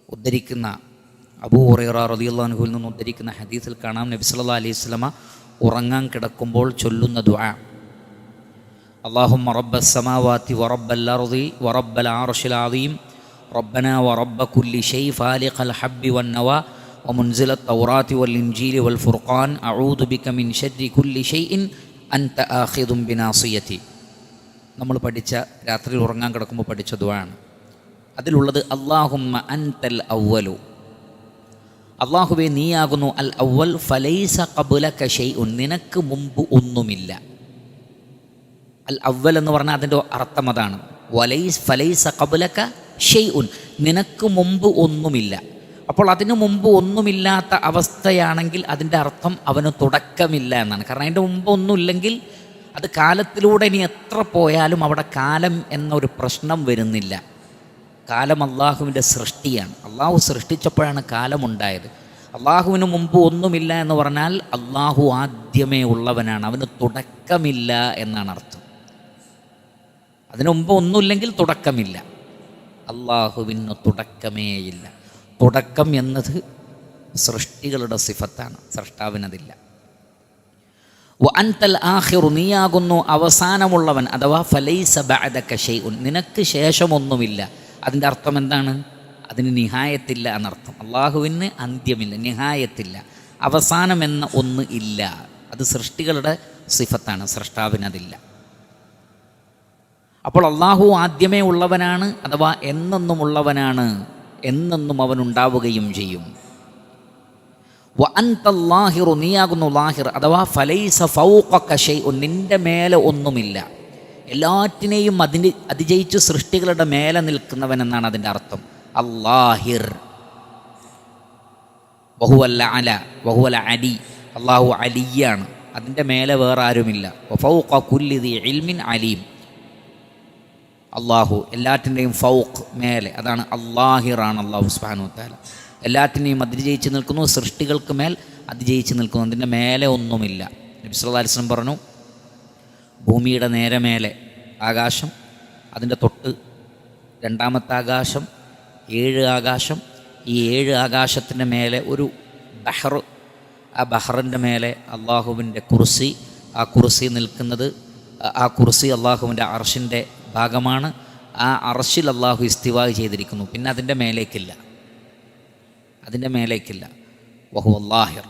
ഉദ്ധരിക്കുന്ന, അബൂ ഹുറൈറ റളിയല്ലാഹു അൻഹുവിൽ നിന്ന് ഉദ്ധരിക്കുന്ന ഹദീസിൽ കാണാം, നബി സല്ലല്ലാഹു അലൈഹി വസല്ലമ ഉറങ്ങാൻ കിടക്കുമ്പോൾ ചൊല്ലുന്ന ദുആ, അല്ലാഹുമ്മ റബ്ബസ് സമാവാതി വറബ്ബൽ അർളി വറബ്ബൽ അർശിൽ അദീം റബ്ബനാ വറബ്ബ കുല്ലി ഷൈ ഫാലിഖൽ ഹബ്ബി വന്നവാ വമുൻസില തൗറാത്തി വൽ ഇൻജീലി വൽ ഫുർഖാൻ അഊദു ബിക മിൻ ശർരി കുല്ലി ഷൈഇൻ അൻത ആഖിദും ബിനാസിയതി. നമ്മൾ പഠിച്ച, രാത്രിയിൽ ഉറങ്ങാൻ കിടക്കുമ്പോൾ പഠിച്ച ദുആണ്. അതിലുള്ളത് അല്ലാഹുമ്മ അൻതൽ അവ്വലു, അല്ലാഹുവേ നീയാകുന്നു അൽ അവ്വൽ, ഫലൈസ ഖബ്ലക ഷൈഉൻ നിനക്ക് മുമ്പ് ഒന്നുമില്ല. അൽ അവ്വൽ എന്ന് പറഞ്ഞാൽ അതിൻ്റെ അർത്ഥം അതാണ്. ഫലൈസ ഖബ്ലക ഷൈഉൻ നിനക്ക് മുമ്പ് ഒന്നുമില്ല. അപ്പോൾ അതിനു മുമ്പ് ഒന്നുമില്ലാത്ത അവസ്ഥയാണെങ്കിൽ അതിൻ്റെ അർത്ഥം അവന് തുടക്കമില്ല എന്നാണ്. കാരണം അതിൻ്റെ മുമ്പ് ഒന്നുമില്ലെങ്കിൽ അത് കാലത്തിലൂടെ ഇനി എത്ര പോയാലും അവിടെ കാലം എന്നൊരു പ്രശ്നം വരുന്നില്ല. കാലം അള്ളാഹുവിൻ്റെ സൃഷ്ടിയാണ്. അള്ളാഹു സൃഷ്ടിച്ചപ്പോഴാണ് കാലമുണ്ടായത്. അള്ളാഹുവിന് മുമ്പ് ഒന്നുമില്ല എന്ന് പറഞ്ഞാൽ അള്ളാഹു ആദ്യമേ ഉള്ളവനാണ്, അവന് തുടക്കമില്ല എന്നാണ് അർത്ഥം. അതിനു മുമ്പ് ഒന്നുമില്ലെങ്കിൽ തുടക്കമില്ല. അള്ളാഹുവിന് തുടക്കമേയില്ല. തുടക്കം എന്നത് സൃഷ്ടികളുടെ സിഫത്താണ്, സൃഷ്ടാവിനതില്ല. വഅൻതൽ ആഖിറു നീയാകുന്നു അവസാനമുള്ളവൻ, അഥവാ ഫലൈസ ബഅദക ഷൈഉൻ നിനക്ക് ശേഷമൊന്നുമില്ല. അതിൻ്റെ അർത്ഥം എന്താണ്? അതിന് നിഹായത്തില്ല എന്നർത്ഥം. അള്ളാഹുവിന് അന്ത്യമില്ല, നിഹായത്തില്ല, അവസാനം എന്ന ഒന്ന് ഇല്ല. അത് സൃഷ്ടികളുടെ സിഫത്താണ്, സൃഷ്ടാവിനതില്ല. അപ്പോൾ അള്ളാഹു ആദ്യമേ ഉള്ളവനാണ്, അഥവാ എന്നെന്നും ഉള്ളവനാണ്, എന്നെന്നും അവനുണ്ടാവുകയും ചെയ്യും. വഅൻതല്ലാഹിറു നീയാകുന്നു ലാഹിർ, അഥവാ ഫലൈസ ഫൗഖക ഷൈഉൻ നിൻ്റെ മേലെ ഒന്നുമില്ല. എല്ലാറ്റിനെയും അതിജയിച്ച് സൃഷ്ടികളുടെ മേലെ നിൽക്കുന്നവൻ എന്നാണ് അതിൻ്റെ അർത്ഥം. അല്ലാഹിർ വഹുവൽ അല വഹുവൽ അലി, അള്ളാഹു അലിയാണ്, അതിൻ്റെ മേലെ വേറെ ആരുമില്ല. വഫൗഖ കുല്ലി ദി ഇൽമിൻ അലീം. അള്ളാഹു എല്ലാറ്റിൻ്റെയും ഫൗഖ്, മേലെ, അതാണ് അള്ളാഹിറാണ് അള്ളാഹു സുബ്ഹാനഹു വ തആല. എല്ലാറ്റിനെയും അതിജയിച്ച് നിൽക്കുന്നു, സൃഷ്ടികൾക്ക് മേൽ അതിജയിച്ച് നിൽക്കുന്നു, അതിൻ്റെ മേലെ ഒന്നുമില്ല. നബി സല്ലല്ലാഹു അലൈഹി വസല്ലം പറഞ്ഞു, ഭൂമിയുടെ നേരെ മേലെ ആകാശം, അതിൻ്റെ തൊട്ട് രണ്ടാമത്തെ ആകാശം, 7 ആകാശം. ഈ 7 ആകാശത്തിൻ്റെ മേലെ ഒരു ബഹർ, ആ ബഹറിൻ്റെ മേലെ അള്ളാഹുവിൻ്റെ കുർസി. ആ കുർസി നിൽക്കുന്നത്, ആ കുർസി അള്ളാഹുവിൻ്റെ അർശിൻ്റെ ഭാഗമാണ്. ആ അർശിൽ അള്ളാഹു ഇസ്തിവാ ചെയ്തിരിക്കുന്നു. പിന്നെ അതിൻ്റെ മേലേക്കില്ല, അതിൻ്റെ മേലേക്കില്ല. വഹു അല്ലാഹിർ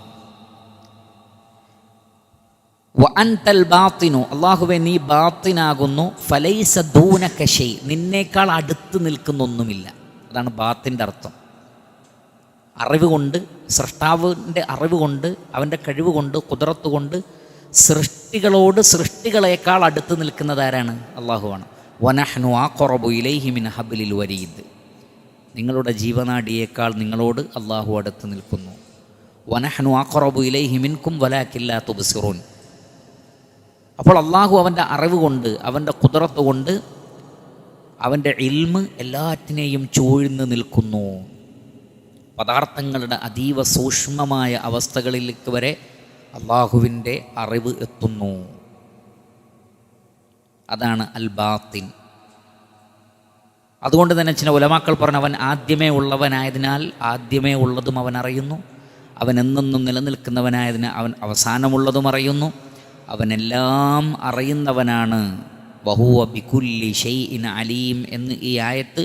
വ അൻതൽ ബാത്തിനു, അള്ളാഹുവെ നീ ബാത്തിനാകുന്നു. ഫലൈസ ദൂനക ശൈ, നിന്നേക്കാൾ അടുത്ത് നിൽക്കുന്നൊന്നുമില്ല. അതാണ് ബാത്തിൻ്റെ അർത്ഥം. അറിവ് കൊണ്ട്, സൃഷ്ടാവിൻ്റെ അറിവ് കൊണ്ട്, അവൻ്റെ കഴിവ് കൊണ്ട്, ഖുദ്റത്ത് കൊണ്ട് സൃഷ്ടികളോട് സൃഷ്ടികളേക്കാൾ അടുത്ത് നിൽക്കുന്നത് ആരാണ്? അള്ളാഹുവാണ്. വനഹ്നു അഖറബു ഇലൈഹി മിൻ ഹബ്ലിൽ വരീദ്, നിങ്ങളുടെ ജീവനാഡിയേക്കാൾ നിങ്ങളോട് അള്ളാഹു അടുത്ത് നിൽക്കുന്നു. വനഹ്നു അഖറബു ഇലൈഹി മിൻകും വലാകിൻ ലാ തുബ്സിറൂൻ. അപ്പോൾ അള്ളാഹു അവൻ്റെ അറിവ് കൊണ്ട്, അവൻ്റെ ഖുദ്റത്ത് കൊണ്ട്, അവൻ്റെ ഇൽമ് എല്ലാറ്റിനെയും ചൂഴ്ന്ന് നിൽക്കുന്നു. പദാർത്ഥങ്ങളുടെ അതീവ സൂക്ഷ്മമായ അവസ്ഥകളിലേക്ക് വരെ അള്ളാഹുവിൻ്റെ അറിവ് എത്തുന്നു. അതാണ് അൽ ബാത്തിൻ. അതുകൊണ്ട് തന്നെ ചില ഉലമാക്കൾ പറഞ്ഞു, അവൻ ആദ്യമേ ഉള്ളവനായതിനാൽ ആദ്യമേ ഉള്ളതും അവൻ അറിയുന്നു. അവൻ എന്നെന്നും നിലനിൽക്കുന്നവനായതിനാൽ അവൻ അവസാനമുള്ളതും അറിയുന്നു. അവനെല്ലാം അറിയുന്നവനാണ്. വഹുവ ബികുല്ലി ഷൈഇൻ അലീം എന്ന് ഈ ആയത്ത്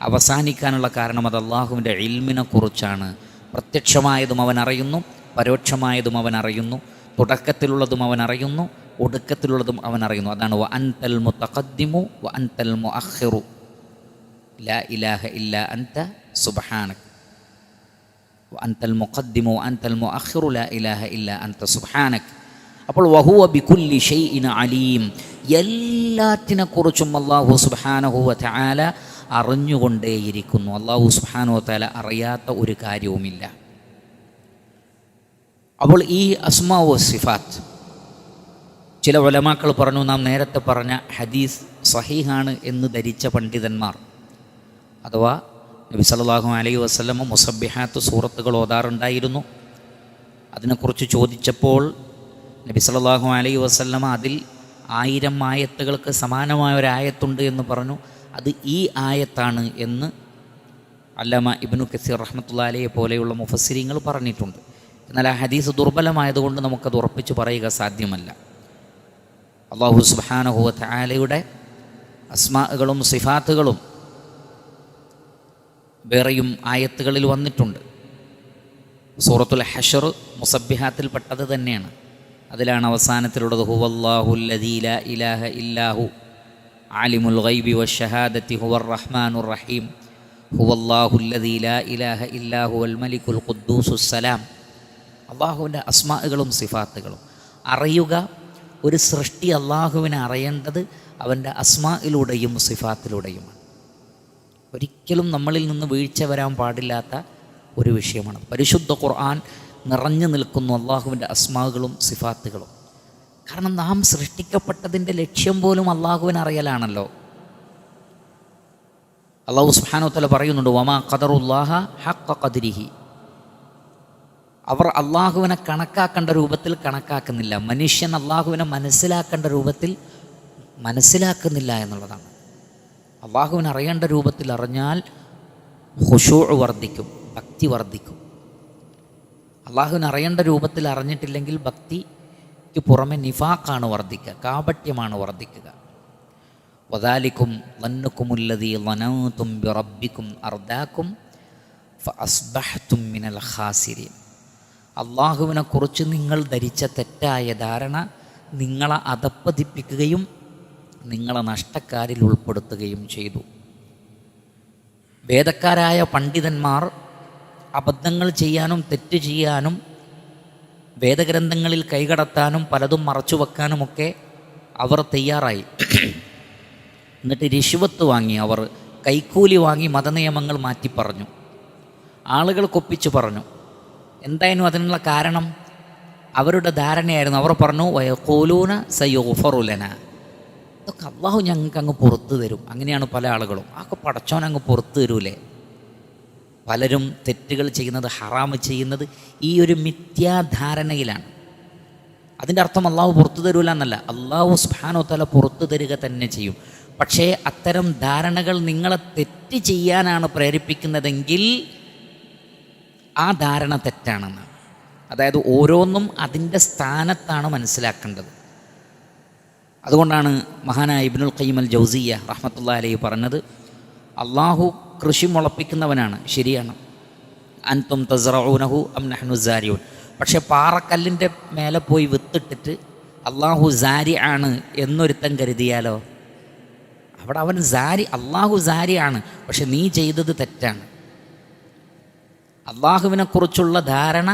അവസാനിക്കാനുള്ള കാരണം അത് അള്ളാഹുവിൻ്റെ ഇൽമിനെ കുറിച്ചാണ്. പ്രത്യക്ഷമായതും അവൻ അറിയുന്നു, പരോക്ഷമായതും അവൻ അറിയുന്നു, തുടക്കത്തിലുള്ളതും അവൻ അറിയുന്നു, ഒടുക്കത്തിലുള്ളതും അവൻ അറിയുന്നു. അതാണ് വ അൻതൽ മുതഖദ്ദിമു വ അൻതൽ മുഅഖിറു ലാ ഇലാഹ ഇല്ലാ അൻത സുബ്ഹാനക വ അൻതൽ മുഖദ്ദിമു വ അൻതൽ മുഅഖിറു ലാ ഇലാഹ ഇല്ലാ അൻത സുബ്ഹാനക. അപ്പോൾ വഹുവ ബികുല്ലി ഷൈഇൻ അലീം, എല്ലാറ്റിനെക്കുറിച്ചും അല്ലാഹു സുബ്ഹാനഹു വ തആല അറിഞ്ഞുകൊണ്ടേയിരിക്കുന്നു. അല്ലാഹു സുബ്ഹാനഹു വ തആല അറിയാത്ത ഒരു കാര്യവുമില്ല. അപ്പോൾ ഈ അസ്മാ വ സിഫാത്ത്, ചില ഉലമാക്കൾ പറഞ്ഞു, നാം നേരത്തെ പറഞ്ഞ ഹദീസ് സഹീഹാണ് എന്ന് ധരിച്ച പണ്ഡിതന്മാർ, അഥവാ നബി സല്ലല്ലാഹു അലൈഹി വസല്ലം മുസബ്ബിഹാത്ത് സൂറത്തുകൾ ഓതാറുണ്ടായിരുന്നു. അതിനെക്കുറിച്ച് ചോദിച്ചപ്പോൾ നബി സല്ലല്ലാഹു അലൈഹി വസല്ലം അതിൽ 1000 ആയത്തുകൾക്ക് സമാനമായ ഒരായത്തുണ്ട് എന്ന് പറഞ്ഞു. അത് ഈ ആയത്താണ് എന്ന് അല്ലാമ ഇബ്നു കസീർ റഹ്മത്തുള്ളാഹി അലൈഹി പോലെയുള്ള മുഫസ്സിരീങ്ങൾ പറഞ്ഞിട്ടുണ്ട്. എന്നാൽ ആ ഹദീസ് ദുർബലമായതുകൊണ്ട് നമുക്കത് ഉറപ്പിച്ച് പറയുക സാധ്യമല്ല. അല്ലാഹു സുബ്ഹാനഹു വ തആലയുടെ അസ്മാകളും സിഫാത്തുകളും വേറെയും ആയത്തുകളിൽ വന്നിട്ടുണ്ട്. സൂറത്തുൽ ഹശ്ർ മുസബ്ബിഹാത്തിൽപ്പെട്ടത് തന്നെയാണ്. അതിലാണ് അവസാനത്തിലുള്ളത് ഹുവല്ലാഹുല്ലദീ ലാ ഇലാഹ ഇല്ലാഹു ആലിമുൽ ഗൈബി വശഹാദത്തി ഹുവർ റഹ്മാനുർ റഹീം ഹുവല്ലാഹുല്ലദീ ലാ ഇലാഹ ഇല്ലാഹു വൽ മലിക്കുൽ ഖുദ്ദൂസുസ് സലാം. അള്ളാഹുവിൻ്റെ അസ്മാകളും സിഫാത്തുകളും അറിയുക. ഒരു സൃഷ്ടി അള്ളാഹുവിനെ അറിയേണ്ടത് അവൻ്റെ അസ്മായിലൂടെയും സിഫാത്തിലൂടെയുമാണ്. ഒരിക്കലും നമ്മളിൽ നിന്ന് വീഴ്ച വരാൻ പാടില്ലാത്ത ഒരു വിഷയമാണ്. പരിശുദ്ധ ഖുർആൻ നിറഞ്ഞു നിൽക്കുന്നു അള്ളാഹുവിൻ്റെ അസ്മാകളും സിഫാത്തുകളും. കാരണം നാം സൃഷ്ടിക്കപ്പെട്ടതിൻ്റെ ലക്ഷ്യം പോലും അള്ളാഹുവിനെ അറിയലാണല്ലോ. അള്ളാഹു സുബ്ഹാനഹു വ തആല പറയുന്നുണ്ട്, വമാ ഖദറുല്ലാഹ ഹഖ്ഖ ഖദ്രിഹി. അവർ അള്ളാഹുവിനെ കണക്കാക്കേണ്ട രൂപത്തിൽ കണക്കാക്കുന്നില്ല. മനുഷ്യൻ അള്ളാഹുവിനെ മനസ്സിലാക്കേണ്ട രൂപത്തിൽ മനസ്സിലാക്കുന്നില്ല എന്നുള്ളതാണ്. അള്ളാഹുവിനെ അറിയേണ്ട രൂപത്തിൽ അറിഞ്ഞാൽ ഖുശൂഅ് വർദ്ധിക്കും, ഭക്തി വർദ്ധിക്കും. അള്ളാഹുവിനെ അറിയേണ്ട രൂപത്തിൽ അറിഞ്ഞിട്ടില്ലെങ്കിൽ ഭക്തിക്ക് പുറമെ നിഫാഖാണ് വർദ്ധിക്കുക, കാപട്യമാണ് വർദ്ധിക്കുക. വദാലിക്കും വന്നുക്കുമുല്ലദീ വനൗതും ബിറബ്ബിക്കും അർദാക്കും ഫഅസ്ബഹ്തും മിനൽ ഖാസിരീൻ. അള്ളാഹുവിനെക്കുറിച്ച് നിങ്ങൾ ധരിച്ച തെറ്റായ ധാരണ നിങ്ങളെ അധപ്പതിപ്പിക്കുകയും നിങ്ങളെ നഷ്ടക്കാരിൽ ഉൾപ്പെടുത്തുകയും ചെയ്തു. വേദക്കാരായ പണ്ഡിതന്മാർ അബദ്ധങ്ങൾ ചെയ്യാനും തെറ്റ് ചെയ്യാനും വേദഗ്രന്ഥങ്ങളിൽ കൈകടത്താനും പലതും മറച്ചു വെക്കാനുമൊക്കെ അവർ തയ്യാറായി. എന്നിട്ട് റിശ്വത്ത് വാങ്ങി, അവർ കൈക്കൂലി വാങ്ങി മതനിയമങ്ങൾ മാറ്റി പറഞ്ഞു, ആളുകൾക്കൊപ്പിച്ച് പറഞ്ഞു. എന്തായാലും അതിനുള്ള കാരണം അവരുടെ ധാരണയായിരുന്നു. അവർ പറഞ്ഞു വയഖൂലൂന സയുഗ്ഫറു ലനാ, ഇതൊക്കെ അള്ളാഹു ഞങ്ങൾക്ക് അങ്ങ് പുറത്തു തരും. അങ്ങനെയാണ് പല ആളുകളും, ആക്കെ പടച്ചോൻ അങ്ങ് പുറത്തു തരൂലേ. പലരും തെറ്റുകൾ ചെയ്യുന്നത്, ഹറാമ് ചെയ്യുന്നത് ഈ ഒരു മിഥ്യാധാരണയിലാണ്. അതിൻ്റെ അർത്ഥം അള്ളാഹു പുറത്തു തരൂല എന്നല്ല, അള്ളാഹു സുബ്ഹാനഹു വ തആല പുറത്തു തരിക തന്നെ ചെയ്യും. പക്ഷേ അത്തരം ധാരണകൾ നിങ്ങളെ തെറ്റ് ചെയ്യാനാണ് പ്രേരിപ്പിക്കുന്നതെങ്കിൽ ആ ധാരണ തെറ്റാണെന്ന്. അതായത് ഓരോന്നും അതിൻ്റെ സ്ഥാനത്താണ് മനസ്സിലാക്കേണ്ടത്. അതുകൊണ്ടാണ് മഹാനായ ഇബ്നുൽ ഖയ്യിം അൽ ജൗസിയ്യ റഹ്മത്തുള്ളാഹി അലൈഹി പറഞ്ഞത്, അള്ളാഹു കൃഷി മുളപ്പിക്കുന്നവനാണ്, ശരിയാണ്. അൻതും തസ്റഊനഹു അം നഹ്നു സാരിഊൻ. പക്ഷേ പാറക്കല്ലിൻ്റെ മേലെ പോയി വിത്തിട്ടിട്ട് അള്ളാഹു സാരി ആണ് എന്നൊരുത്തൻ കരുതിയാലോ, അവിടെ അവൻ സാരി, അള്ളാഹു സാരി ആണ്, പക്ഷെ നീ ചെയ്തത് തെറ്റാണ്. അള്ളാഹുവിനെക്കുറിച്ചുള്ള ധാരണ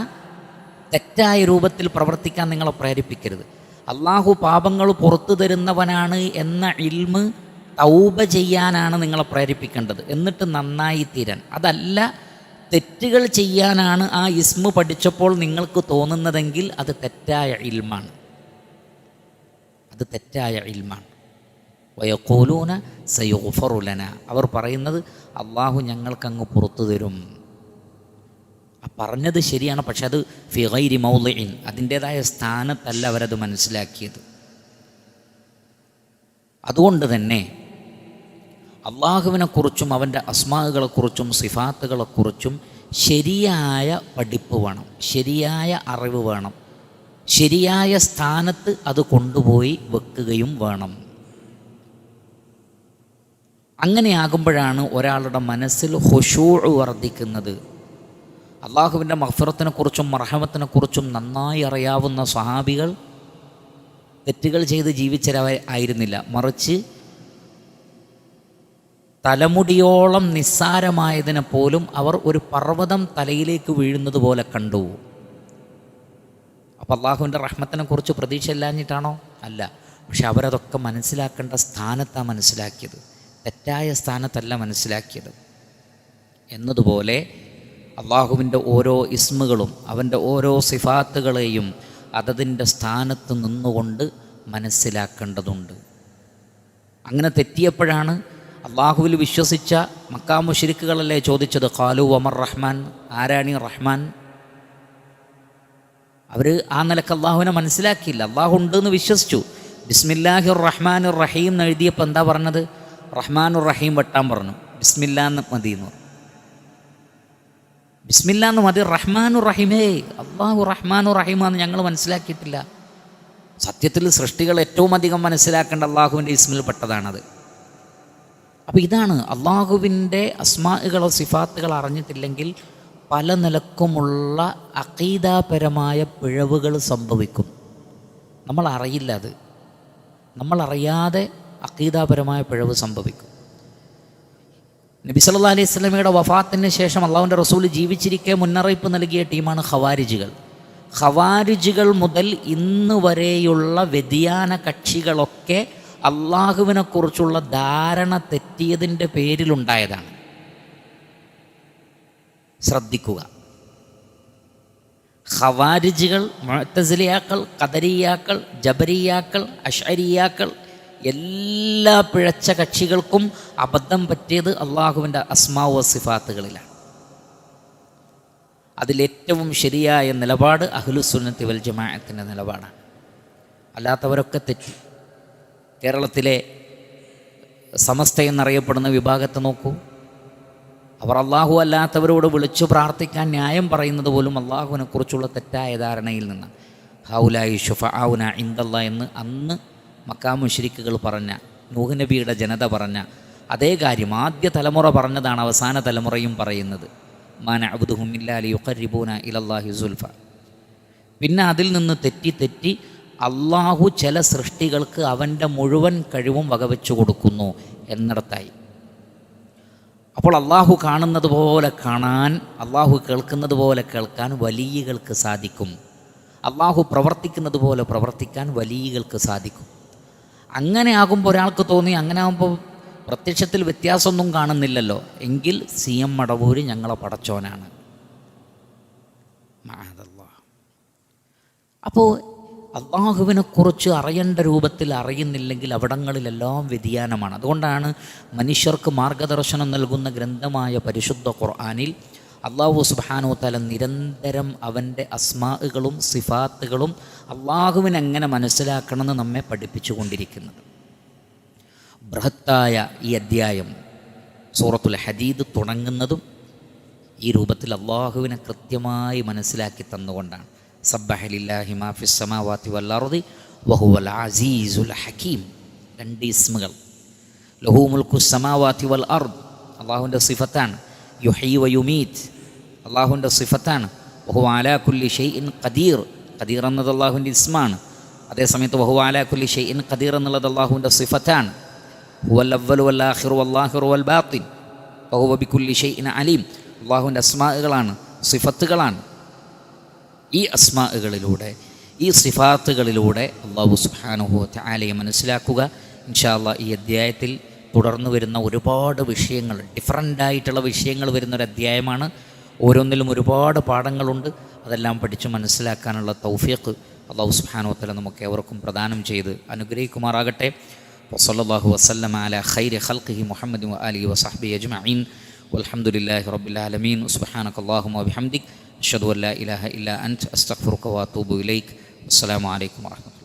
തെറ്റായ രൂപത്തിൽ പ്രവർത്തിക്കാൻ നിങ്ങളെ പ്രേരിപ്പിക്കരുത്. അള്ളാഹു പാപങ്ങൾ പുറത്തു തരുന്നവനാണ് എന്ന ഇൽമ് തൗബ ചെയ്യാനാണ് നിങ്ങളെ പ്രേരിപ്പിക്കേണ്ടത്, എന്നിട്ട് നന്നായി തീരാൻ. അതല്ല തെറ്റുകൾ ചെയ്യാനാണ് ആ ഇസ്മു പഠിച്ചപ്പോൾ നിങ്ങൾക്ക് തോന്നുന്നതെങ്കിൽ അത് തെറ്റായ ഇൽമാണ്, അത് തെറ്റായ ഇൽമാണ്. വയഖൂലൂന സയുഗ്ഫറു ലനാ, അവർ പറയുന്നത് അള്ളാഹു ഞങ്ങൾക്കങ്ങ് പുറത്തു തരും. പറഞ്ഞത് ശരിയാണ്, പക്ഷെ അത് ഫി ഗൈരി മൗളിഇൻ, അതിൻ്റേതായ സ്ഥാനത്തല്ല അവരത് മനസ്സിലാക്കിയത്. അതുകൊണ്ട് തന്നെ അള്ളാഹുവിനെക്കുറിച്ചും അവൻ്റെ അസ്മാകളെക്കുറിച്ചും സിഫാത്തുകളെക്കുറിച്ചും ശരിയായ പഠിപ്പ് വേണം, ശരിയായ അറിവ് വേണം, ശരിയായ സ്ഥാനത്ത് അത് കൊണ്ടുപോയി വെക്കുകയും വേണം. അങ്ങനെയാകുമ്പോഴാണ് ഒരാളുടെ മനസ്സിൽ ഖുശൂഅ് വർദ്ധിക്കുന്നത്. അള്ളാഹുവിൻ്റെ മഗ്ഫിറത്തിനെക്കുറിച്ചും മർഹമത്തിനെക്കുറിച്ചും നന്നായി അറിയാവുന്ന സ്വഹാബികൾ തെറ്റുകൾ ചെയ്ത് ജീവിച്ചവരായിരുന്നില്ല, മറിച്ച് തലമുടിയോളം നിസ്സാരമായതിനെ പോലും അവർ ഒരു പർവ്വതം തലയിലേക്ക് വീഴുന്നത് പോലെ കണ്ടു. അപ്പോൾ അള്ളാഹുവിൻ്റെ റഹ്മത്തിനെക്കുറിച്ച് പ്രതീക്ഷയില്ലാഞ്ഞിട്ടാണോ? അല്ല, പക്ഷെ അവരതൊക്കെ മനസ്സിലാക്കേണ്ട സ്ഥാനത്താണ് മനസ്സിലാക്കിയത്, തെറ്റായ സ്ഥാനത്തല്ല മനസ്സിലാക്കിയത്. എന്നതുപോലെ അള്ളാഹുവിൻ്റെ ഓരോ ഇസ്മുകളും അവൻ്റെ ഓരോ സിഫാത്തുകളെയും അതതിൻ്റെ സ്ഥാനത്ത് നിന്നുകൊണ്ട് മനസ്സിലാക്കേണ്ടതുണ്ട്. അങ്ങനെ തെറ്റിയപ്പോഴാണ് അള്ളാഹുവിൽ വിശ്വസിച്ച മക്കാ മുശ്രിക്കുകളല്ലേ ചോദിച്ചത്, ഖാലു വമർ റഹ്മാൻ, ആരാണീ റഹ്മാൻ? അവർ ആ നിലക്ക് അള്ളാഹുവിനെ മനസ്സിലാക്കിയില്ല. അള്ളാഹു ഉണ്ടെന്ന് വിശ്വസിച്ചു. ബിസ്മില്ലാഹിർ റഹ്മാനിർ റഹീം എന്ന് എഴുതിയപ്പോൾ എന്താ പറഞ്ഞത്? റഹ്മാനുർ റഹീം വെട്ടാൻ പറഞ്ഞു. ബിസ്മില്ലാന്ന് മതി എന്ന് പറഞ്ഞു. ബിസ്മില്ലാന്ന് മതി, റഹ്മാനുർ റഹീമേ, അള്ളാഹു റഹ്മാനുർ റഹീമാന്ന് ഞങ്ങൾ മനസ്സിലാക്കിയിട്ടില്ല. സത്യത്തിൽ സൃഷ്ടികൾ ഏറ്റവും അധികം മനസ്സിലാക്കേണ്ട അള്ളാഹുവിൻ്റെ ഇസ്മിൽ പെട്ടതാണത്. അപ്പോൾ ഇതാണ്, അള്ളാഹുവിൻ്റെ അസ്മാഉകളോ സിഫാത്തുകൾ അറിഞ്ഞിട്ടില്ലെങ്കിൽ പല നിലക്കുമുള്ള അഖീദാപരമായ പിഴവുകൾ സംഭവിക്കും. നമ്മളറിയില്ല, അത് നമ്മളറിയാതെ അഖീദാപരമായ പിഴവ് സംഭവിക്കും. നബി സല്ലല്ലാഹു അലൈഹി വസല്ലമയുടെ വഫാത്തിന് ശേഷം അള്ളാഹുവിൻ്റെ റസൂൽ ജീവിച്ചിരിക്കെ മുന്നറിയിപ്പ് നൽകിയ ടീമാണ് ഖവാരിജികൾ. ഖവാരിജികൾ മുതൽ ഇന്ന് വരെയുള്ള വ്യതിയാന കക്ഷികളൊക്കെ അള്ളാഹുവിനെക്കുറിച്ചുള്ള ധാരണ തെറ്റിയതിൻ്റെ പേരിലുണ്ടായതാണ്. ശ്രദ്ധിക്കുക, ഖവാരിജികൾ, മുഅ്തസിലിയാക്കൾ, ഖദരിയാക്കൾ, ജബരിയാക്കൾ, അശ്അരിയാക്കൾ, എല്ലാ പിഴച്ച കക്ഷികൾക്കും അബദ്ധം പറ്റിയത് അള്ളാഹുവിൻ്റെ അസ്മാഉ വസിഫാത്തുകളിലാണ്. അതിലേറ്റവും ശരിയായ നിലപാട് അഹ്ലുസുന്നത്തി വൽ ജമാഅത്തിൻ്റെ നിലപാടാണ്. അല്ലാത്തവരൊക്കെ തെറ്റി. കേരളത്തിലെ സമസ്ത എന്നറിയപ്പെടുന്ന വിഭാഗത്തെ നോക്കൂ. അവർ അള്ളാഹു അല്ലാത്തവരോട് വിളിച്ചു പ്രാർത്ഥിക്കാൻ ന്യായം പറയുന്നത് പോലും അള്ളാഹുവിനെക്കുറിച്ചുള്ള തെറ്റായ ധാരണയിൽ നിന്നാണ്. ഹൗലായി ശുഫഔന ഇൻദല്ലാഹ് എന്ന് അന്ന് മക്കാ മുശ്രിക്കുകൾ പറഞ്ഞ, നൂഹ് നബിയുടെ ജനത പറഞ്ഞ അതേ കാര്യം ആദ്യ തലമുറ പറഞ്ഞതാണ് അവസാന തലമുറയും പറയുന്നത്. മാ നഅ്ബുദുഹും ഇല്ലാ ലിയുഖർരിബൂന ഇലല്ലാഹി സുൽഫ. പിന്നെ അതിൽ നിന്ന് തെറ്റി അള്ളാഹു ചില സൃഷ്ടികൾക്ക് അവൻ്റെ മുഴുവൻ കഴിവും വകവെച്ചു കൊടുക്കുന്നു എന്നിടത്തായി. അപ്പോൾ അള്ളാഹു കാണുന്നത് പോലെ കാണാൻ, അള്ളാഹു കേൾക്കുന്നത് പോലെ കേൾക്കാൻ വലിയകൾക്ക് സാധിക്കും. അള്ളാഹു പ്രവർത്തിക്കുന്നത് പോലെ പ്രവർത്തിക്കാൻ വലിയകൾക്ക് സാധിക്കും. അങ്ങനെ ആകുമ്പോൾ ഒരാൾക്ക് തോന്നി, അങ്ങനെ ആകുമ്പോൾ പ്രത്യക്ഷത്തിൽ വ്യത്യാസമൊന്നും കാണുന്നില്ലല്ലോ, എങ്കിൽ CM മടവൂര് ഞങ്ങളെ പടച്ചോനാണ്. അപ്പോൾ അള്ളാഹുവിനെക്കുറിച്ച് അറിയേണ്ട രൂപത്തിൽ അറിയുന്നില്ലെങ്കിൽ അവിടങ്ങളിലെല്ലാം വ്യതിയാനമാണ്. അതുകൊണ്ടാണ് മനുഷ്യർക്ക് മാർഗദർശനം നൽകുന്ന ഗ്രന്ഥമായ പരിശുദ്ധ ഖുർആനിൽ അള്ളാഹു സുബ്ഹാനഹു വ തആല നിരന്തരം അവൻ്റെ അസ്മാഉകളും സിഫാത്തുകളും അള്ളാഹുവിനെങ്ങനെ മനസ്സിലാക്കണമെന്ന് നമ്മെ പഠിപ്പിച്ചു കൊണ്ടിരിക്കുന്നത്. ബൃഹത്തായ ഈ അധ്യായം സൂറത്തുൽ ഹദീദ് തുടങ്ങുന്നതും ഈ രൂപത്തിൽ അള്ളാഹുവിനെ കൃത്യമായി മനസ്സിലാക്കി തന്നുകൊണ്ടാണ്. സബ്ബഹ ലില്ലാഹി മാ ഫിസ് സമാവാതി വൽ അർദി വഹുവൽ അസീസുൽ ഹകീം. 2 ഇസ്മുകൾ. ലഹു മുൽക്കുസ് സമാവാതി വൽ അർദ് അള്ളാഹുവിൻ്റെ സിഫത്താണ്. യുഹ്യി വ യുമീത്ത് അള്ളാഹുവിൻ്റെ സിഫത്താണ്. വഹുവ അലാ കുല്ലി ഷൈഇൻ ഖദീർ, ഖദീർ എന്നത് അള്ളാഹുവിൻ്റെ ഇസ്മാണ്. അതേസമയത്ത് വഹുവ അലാ കുല്ലി ഷൈഇൻ ഖദീർ എന്നുള്ളത് അള്ളാഹുവിൻ്റെ സിഫത്താണ്. ഹുവൽ അവ്വലു വൽ ആഖിറു വൽ ളാഹിറു വൽ ബാത്തിൻ വഹുവ ബികുല്ലി ഷൈഇൻ അലീം. അള്ളാഹുവിൻ്റെ അസ്മാഉകളാണ്, സിഫത്തുകളാണ്. ഈ അസ്മാഉകളിലൂടെ, ഈ സിഫാത്തുകളിലൂടെ അള്ളാഹു സുബ്ഹാനഹു വ തആലയെ മനസ്സിലാക്കുക. ഇൻഷാ അല്ലാഹ് ഈ അധ്യായത്തിൽ തുടർന്ന് വരുന്ന ഒരുപാട് വിഷയങ്ങൾ, ഡിഫറൻ്റായിട്ടുള്ള വിഷയങ്ങൾ വരുന്നൊരു അധ്യായമാണ്. ഓരോന്നിലും ഒരുപാട് പാഠങ്ങളുണ്ട്. അതെല്ലാം പഠിച്ച് മനസ്സിലാക്കാനുള്ള തൗഫീഖ് അള്ളാഹു സുബ്ഹാനഹു വ തആല നമുക്ക് ഏവർക്കും പ്രദാനം ചെയ്ത് അനുഗ്രഹിക്കുമാറാകട്ടെ. വസല്ലല്ലാഹു വസല്ലമ അലാ ഖൈരി ഖൽഖിഹി മുഹമ്മദ് വ ആലിഹി വസഹ്ബിഹി അജ്മഈൻ വൽഹംദുലില്ലാഹി റബ്ബിൽ ആലമീൻ. സുബ്ഹാനകല്ലാഹുമ്മ വബിഹംദിക് അഷ്ഹദു അൻ ലാ ഇലാഹ ഇല്ലാ അൻത അസ്തഗ്ഫിറുക വ അതൂബു ഇലൈക്. അസ്സലാമു അലൈക്കും വറഹ്മത്തുള്ളാഹി.